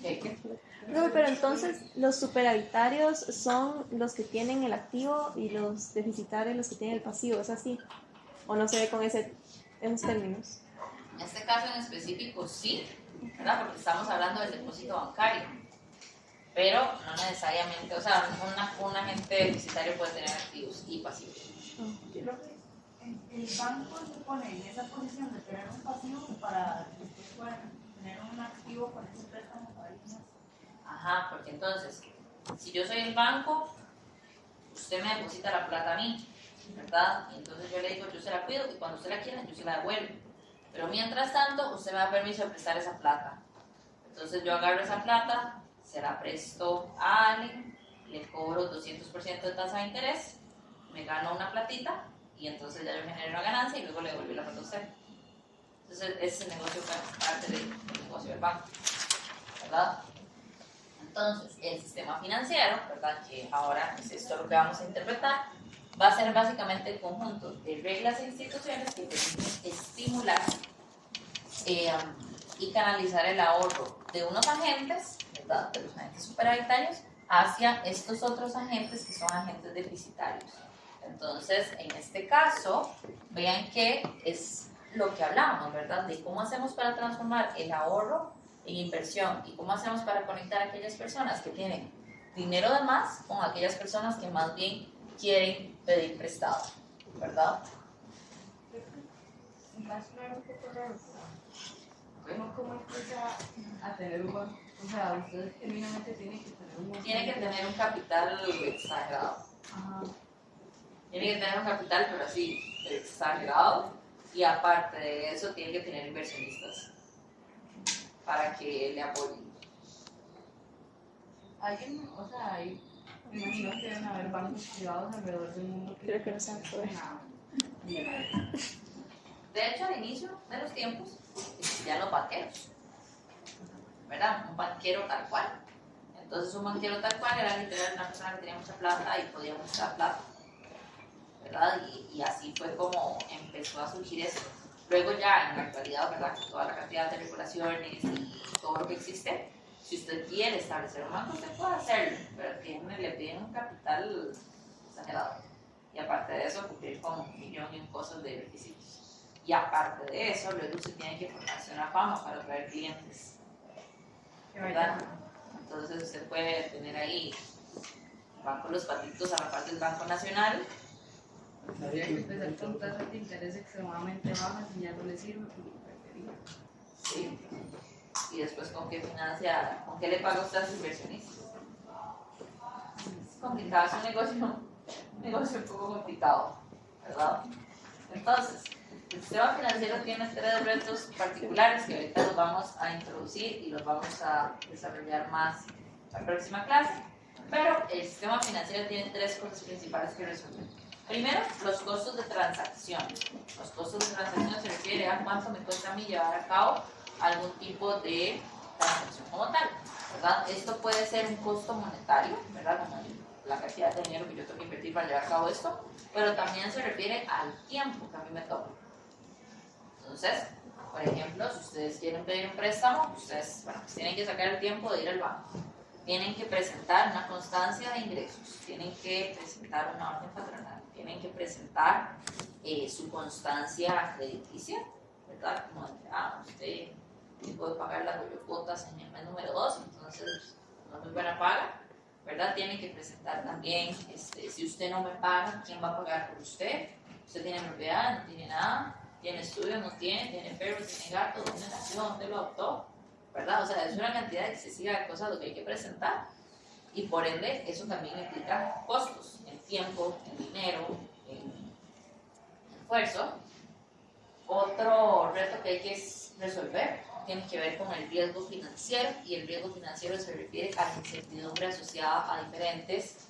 ¿Qué? No, pero entonces los superavitarios son los que tienen el activo y los deficitarios los que tienen el pasivo, ¿es así? ¿O no se ve con esos términos? En este caso en específico sí, ¿verdad? Porque estamos hablando del depósito bancario, pero no necesariamente, o sea, un agente deficitario puede tener activos y pasivos. Creo que el banco se pone en esa posición de tener un pasivo para que ustedes puedan tener un activo con ese préstamo para ellos. Ajá, porque entonces, si yo soy el banco, usted me deposita la plata a mí, ¿verdad? Y entonces yo le digo, yo se la cuido y cuando usted la quiera, yo se la devuelvo. Pero mientras tanto, usted me da permiso de prestar esa plata. Entonces yo agarro esa plata, se la presto a alguien, le cobro 200% de tasa de interés, me gano una platita y entonces ya yo genero una ganancia y luego le devuelvo la plata a usted. Entonces ese es el negocio, parte del negocio del banco, ¿verdad? Entonces el sistema financiero, ¿verdad? Que ahora es esto lo que vamos a interpretar, va a ser básicamente el conjunto de reglas e instituciones que permiten estimular y canalizar el ahorro de unos agentes, ¿verdad? De los agentes superavitarios, hacia estos otros agentes que son agentes deficitarios. Entonces, en este caso, vean que es lo que hablábamos, ¿verdad? De cómo hacemos para transformar el ahorro en inversión y cómo hacemos para conectar a aquellas personas que tienen dinero de más con aquellas personas que más bien quieren pedir prestado, ¿verdad? Va a sonar un poco raro, pero ¿cómo empieza a tener un banco? O sea, ustedes genuinamente tienen que tener un banco. Tiene que tener un capital exagerado. Ajá. Tiene que tener un capital, pero así, exagerado. Y aparte de eso, tiene que tener inversionistas para que le apoyen. Alguien, o sea, me imagino que deben haber bancos privados alrededor del mundo. Creo que no se puede. De hecho, al inicio de los tiempos existían los banqueros, ¿verdad? Un banquero tal cual. Entonces, un banquero tal cual era literal una persona que tenía mucha plata y podía mostrar plata, ¿verdad? Y así fue como empezó a surgir eso. Luego ya en la actualidad, ¿verdad? Con toda la cantidad de regulaciones y todo lo que existe, si usted quiere establecer un banco, usted puede hacerlo, pero le piden un capital exagerado. Y aparte de eso, cumplir con 1.000.000 cosas de requisitos. Y aparte de eso, luego usted tiene que formarse una fama para atraer clientes, ¿verdad? Entonces usted puede tener ahí el Banco Los Patitos a la par del Banco Nacional. Habría que empezar con tasas de interés extremadamente bajas y ya no le sirve porque prefería. Sí. Y después, ¿con qué financia? ¿Con qué le paga usted a sus inversionistas? Es complicado, es un negocio un poco complicado, ¿verdad? Entonces, el sistema financiero tiene 3 retos particulares que ahorita los vamos a introducir y los vamos a desarrollar más en la próxima clase. Pero el sistema financiero tiene 3 cosas principales que resolver. Primero, los costos de transacción. Los costos de transacción se refiere a cuánto me cuesta a mí llevar a cabo algún tipo de transacción como tal, ¿verdad? Esto puede ser un costo monetario, ¿verdad? Como la cantidad de dinero que yo tengo que invertir para llevar a cabo esto, pero también se refiere al tiempo que a mí me toma. Entonces, por ejemplo, si ustedes quieren pedir un préstamo, ustedes pues tienen que sacar el tiempo de ir al banco. Tienen que presentar una constancia de ingresos, tienen que presentar una orden patronal, tienen que presentar su constancia crediticia, ¿verdad? Como usted puede pagar las cuotas en el mes número 2, entonces no es muy buena paga, ¿verdad? Tienen que presentar también, si usted no me paga, ¿quién va a pagar por usted? Usted tiene propiedad, no tiene nada, tiene estudios, no tiene perros, tiene gato, ¿dónde nació? ¿Dónde lo adoptó? ¿Verdad? O sea, es una cantidad excesiva de cosas lo que hay que presentar y por ende eso también implica costos en tiempo, en dinero, en esfuerzo. Otro reto que hay que resolver tiene que ver con el riesgo financiero y el riesgo financiero se refiere a la incertidumbre asociada a diferentes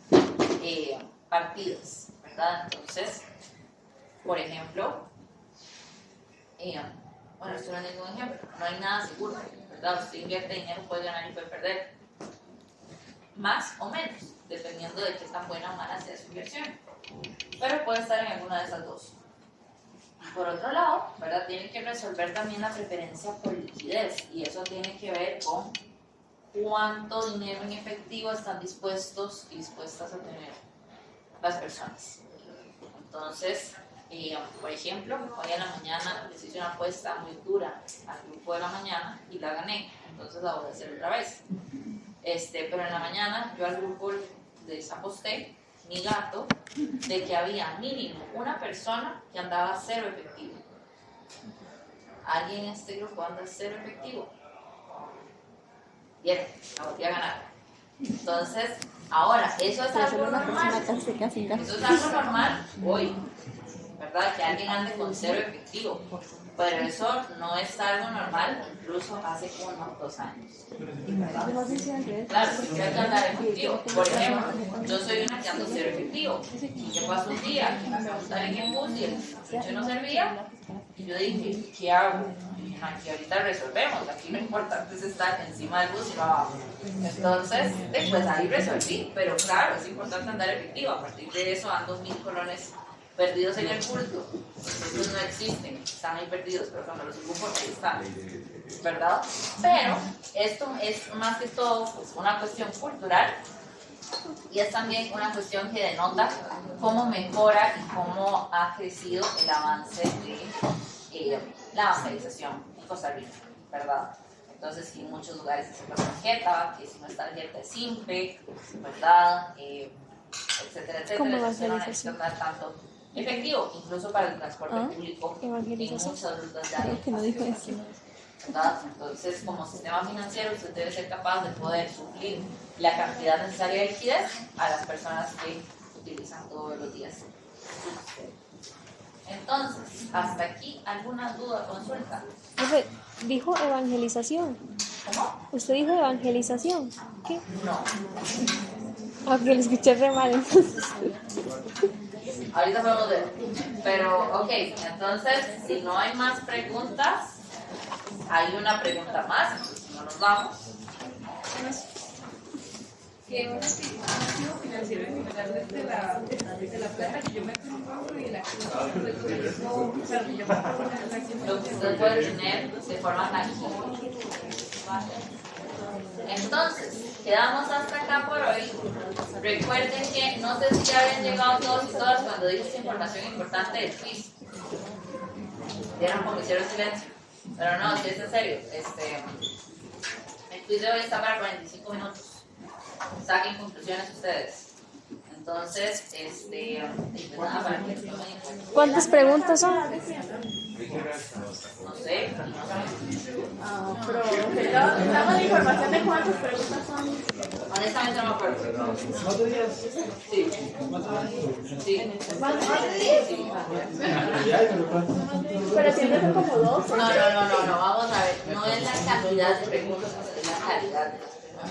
partidas, ¿verdad? Entonces, por ejemplo, bueno, esto no es ningún ejemplo, no hay nada seguro, ¿verdad? Usted invierte dinero, puede ganar y puede perder, más o menos, dependiendo de qué tan buena o mala sea su inversión, pero puede estar en alguna de esas dos. Por otro lado, ¿verdad? Tiene que resolver también la preferencia por liquidez y eso tiene que ver con cuánto dinero en efectivo están dispuestos y dispuestas a tener las personas. Entonces, por ejemplo, hoy en la mañana les hice una apuesta muy dura al grupo de la mañana y la gané, entonces la voy a hacer otra vez. Pero en la mañana yo al grupo les aposté mi gato de que había mínimo una persona que andaba cero efectivo. ¿Alguien en este grupo anda cero efectivo? Bien, la volví a ganar. Entonces, ahora, eso es algo normal. Eso es algo normal hoy, ¿verdad? Que alguien ande con cero efectivo. Pero eso no es algo normal, incluso hace 1 o 2 años. ¿Verdad? Claro, si hay que andar efectivo. Por ejemplo, yo soy una que ando cero efectivo. Y yo pasó un día que me fui a montar en el bus y el coche no servía. Y yo dije, ¿qué hago? Aquí ahorita resolvemos, aquí lo importante es estar encima del bus y no abajo. Entonces, pues ahí resolví, pero claro, es importante andar efectivo. A partir de eso ando 1000 colones perdidos en el culto. Esos no existen, están ahí perdidos, pero cuando los ocupo ahí están, ¿verdad? Pero esto es más que todo pues, una cuestión cultural y es también una cuestión que denota cómo mejora y cómo ha crecido el avance de la bancarización en Costa Rica, ¿verdad? Entonces, si en muchos lugares es con tarjeta, que si no es tarjeta es simple, ¿verdad? Etcétera, etcétera. Entonces, no necesita dar tanto efectivo, incluso para el transporte público en muchas rutas ya hay ¿verdad? Entonces, como sistema financiero, usted debe ser capaz de poder suplir la cantidad necesaria de liquidez a las personas que utilizan todos los días. Entonces, hasta aquí, ¿alguna duda o consulta? Profe, dijo evangelización. ¿Cómo? ¿Usted dijo evangelización? ¿Qué? No. Aunque lo escuché re mal entonces. Ahorita podemos ver. Pero, ok, entonces, si no hay más preguntas, hay una pregunta más, entonces no nos vamos. Que un activo financiero en general desde la plata que yo me pongo y el activo Lo que usted puede tener de forma tangible. Entonces, quedamos hasta acá por hoy. Recuerden que no sé si ya habían llegado todos y todas cuando dije esta información importante del quiz. Vieron como hicieron silencio. Pero no, si es en serio. El quiz de hoy está para 45 minutos. Saquen conclusiones ustedes. Entonces, pues nada, para que tomen en cuenta. ¿Cuántas preguntas son? No sé, Pero damos la información de cuántas preguntas son. honestamente no me acuerdo. ¿Cuántos días? Sí. Sí. Pero siempre son como 2. No, vamos a ver. No es la cantidad de preguntas, es la calidad de las preguntas.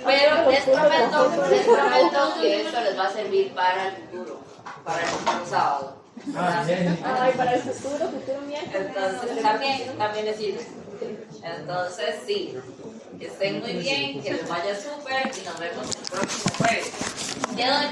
Pero les prometo que esto les va a servir para el futuro sábado. Ay, para el futuro miércoles. Entonces, también les sirve. Entonces, sí, que estén muy bien, que les vaya súper y nos vemos el próximo jueves. Quedo de